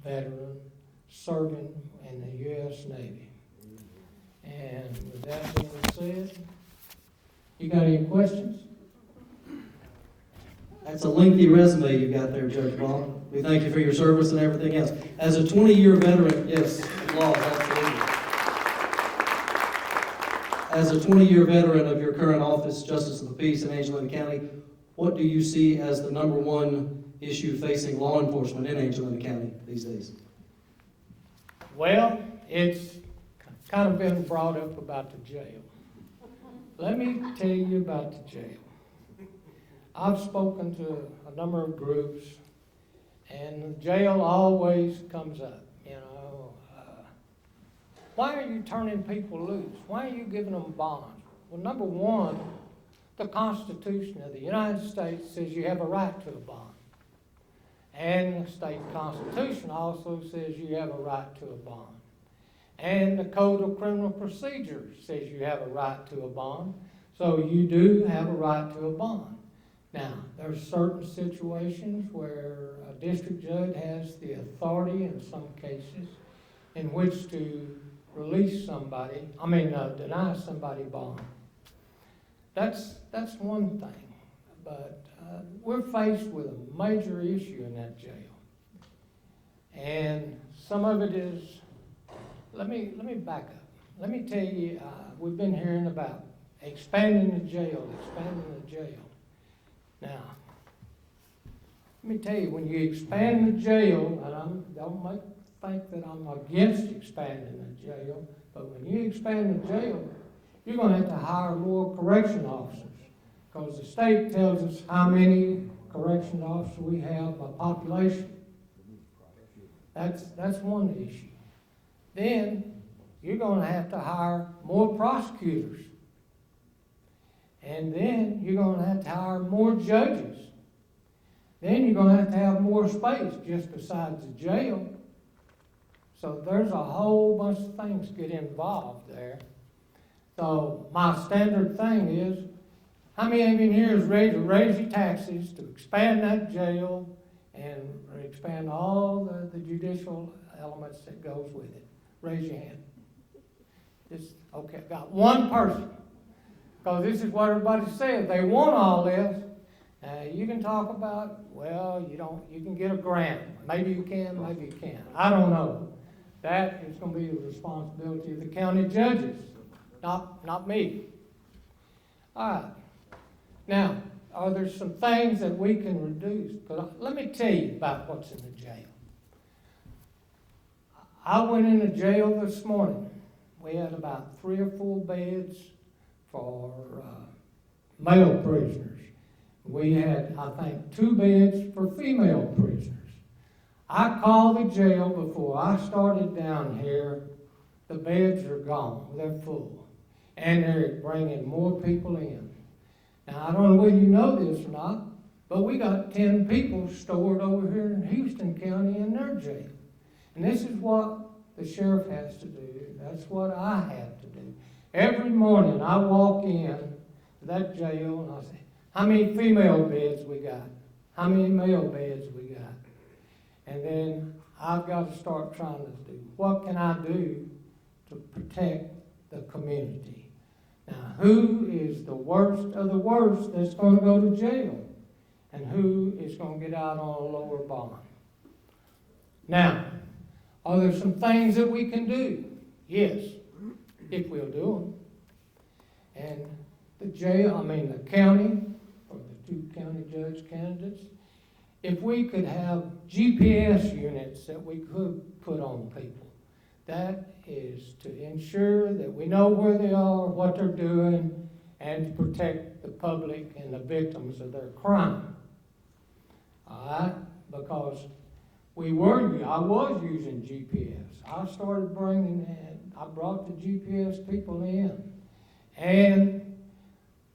veteran serving in the U.S. Navy. And with that being said, you got any questions? That's a lengthy resume you've got there, Judge Ball. We thank you for your service and everything else. As a 20-year veteran, yes, applause, absolutely. As a 20-year veteran of your current office, Justice of the Peace in Angelina County, what do you see as the number one issue facing law enforcement in Angelina County these days? Well, it's kind of been brought up about the jail. Let me tell you about the jail. I've spoken to a number of groups, and the jail always comes up, you know. Why are you turning people loose? Why are you giving them bonds? Well, number one, the Constitution of the United States says you have a right to a bond. And the state constitution also says you have a right to a bond. And the Code of Criminal Procedure says you have a right to a bond. So you do have a right to a bond. Now, there's certain situations where a district judge has the authority in some cases in which to release somebody, deny somebody bond. That's one thing. But we're faced with a major issue in that jail. And some of it is, let me back up. Let me tell you, we've been hearing about expanding the jail. Now, let me tell you, when you expand the jail, and don't think that I'm against expanding the jail, but when you expand the jail, you're going to have to hire more correction officers, because the state tells us how many correction officers we have by population. That's one issue. Then you're going to have to hire more prosecutors. And then you're going to have to hire more judges. Then you're going to have more space just besides the jail. So there's a whole bunch of things get involved there. So my standard thing is, how many of you in here is ready to raise your taxes to expand that jail and expand all the judicial elements that goes with it? Raise your hand. Okay, I've got one person. Because this is what everybody says. They want all this. You can talk about, well, you can get a grant. Maybe you can, maybe you can't. I don't know. That is going to be the responsibility of the county judges, not me. All right. Now, are there some things that we can reduce? Because let me tell you about what's in the jail. I went into jail this morning. We had about 3 or 4 beds for male prisoners. We had, I think, 2 beds for female prisoners. I called the jail before I started down here. The beds are gone. They're full. And they're bringing more people in. Now, I don't know whether you know this or not, but we got 10 people stored over here in Houston County in their jail. And this is what the sheriff has to do. That's what I have to do. Every morning I walk in to that jail and I say, how many female beds we got? How many male beds we got? And then I've got to start trying to do, what can I do to protect the community? Now, who is the worst of the worst that's going to go to jail? And who is going to get out on a lower bond? Now, are there some things that we can do? Yes, if we'll do them. And the county, or the 2 county judge candidates, if we could have GPS units that we could put on people, that is to ensure that we know where they are, what they're doing, and to protect the public and the victims of their crime. All right? Because I was using GPS. I started I brought the GPS people in.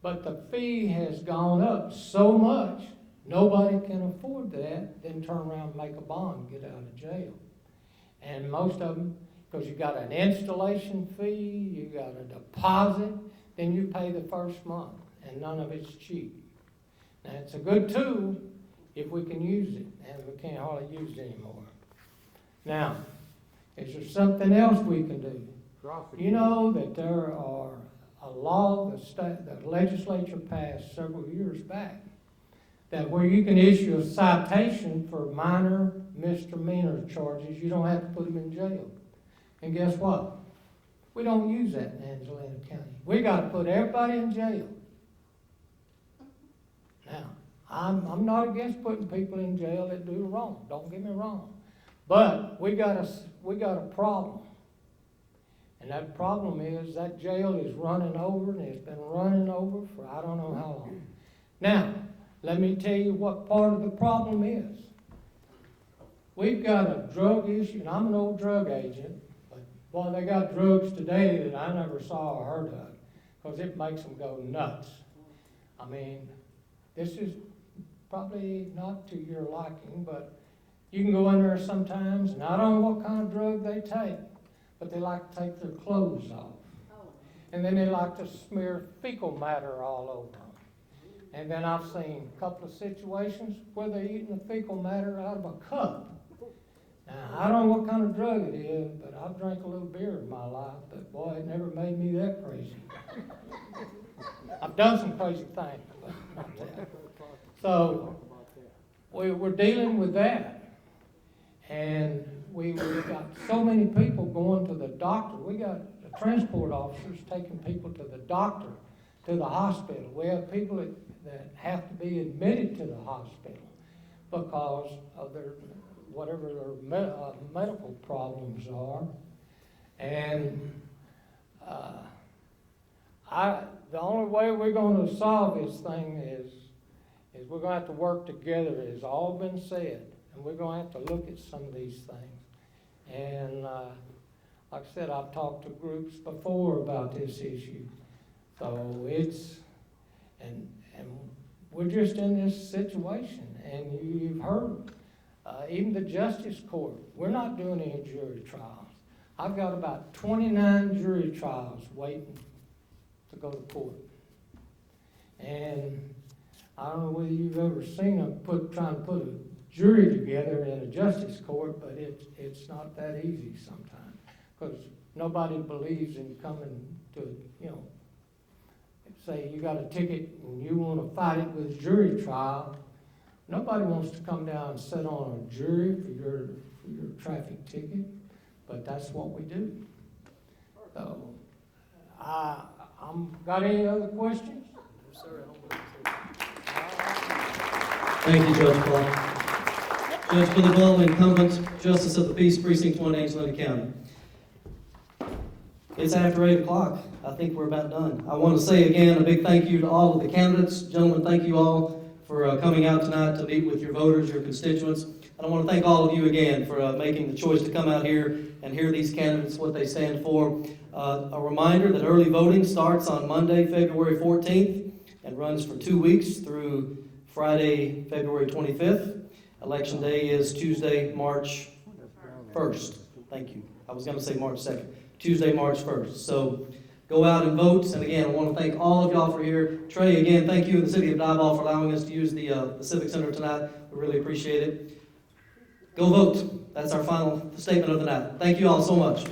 But the fee has gone up so much, nobody can afford that, then turn around and make a bond and get out of jail. And most of them, because you got an installation fee, you got a deposit, then you pay the first month, and none of it's cheap. Now, it's a good tool if we can use it, and we can't hardly use it anymore. Now, is there something else we can do? You know that there are a law the legislature passed several years back that where you can issue a citation for minor misdemeanor charges, you don't have to put them in jail. And guess what? We don't use that in Angelina County. We gotta put everybody in jail. Now, I'm not against putting people in jail that do wrong, don't get me wrong. But we got a problem. And that problem is that jail is running over, and it's been running over for I don't know how long. Now, let me tell you what part of the problem is. We've got a drug issue, and I'm an old drug agent, but boy, they got drugs today that I never saw or heard of, because it makes them go nuts. I mean, this is probably not to your liking, but you can go in there sometimes, and I don't know what kind of drug they take, but they like to take their clothes off. And then they like to smear fecal matter all over them. And then I've seen a couple of situations where they're eating the fecal matter out of a cup. Now, I don't know what kind of drug it is, but I've drank a little beer in my life, but boy, it never made me that crazy. I've done some crazy things, but not that. So, we're dealing with that. And we've got so many people going to the doctor. We got the transport officers taking people to the doctor, to the hospital. We have people that have to be admitted to the hospital because of their whatever their medical problems are. And the only way we're going to solve this thing is we're going to have to work together, as all been said. And we're going to have to look at some of these things. And like I said, I've talked to groups before about this issue. So and we're just in this situation. And you've heard, even the Justice Court, we're not doing any jury trials. I've got about 29 jury trials waiting to go to court. And I don't know whether you've ever seen them trying to put a jury together in a justice court, but it's not that easy sometimes, because nobody believes in coming to, say you got a ticket and you want to fight it with a jury trial. Nobody wants to come down and sit on a jury for your traffic ticket, but that's what we do. So, got any other questions? No, sir, Thank you, Judge Clark. Judge Diboll, incumbent Justice of the Peace, Precinct 1, Angelina County. It's after 8 o'clock. I think we're about done. I want to say again a big thank you to all of the candidates. Gentlemen, thank you all for coming out tonight to meet with your voters, your constituents. And I want to thank all of you again for making the choice to come out here and hear these candidates, what they stand for. A reminder that early voting starts on Monday, February 14th, and runs for 2 weeks through Friday, February 25th. Election day is Tuesday, March 1st. Thank you. I was going to say March 2nd. Tuesday, March 1st. So go out and vote. And again, I want to thank all of y'all for here. Trey, again, thank you in the city of Diboll for allowing us to use the Civic Center tonight. We really appreciate it. Go vote. That's our final statement of the night. Thank you all so much.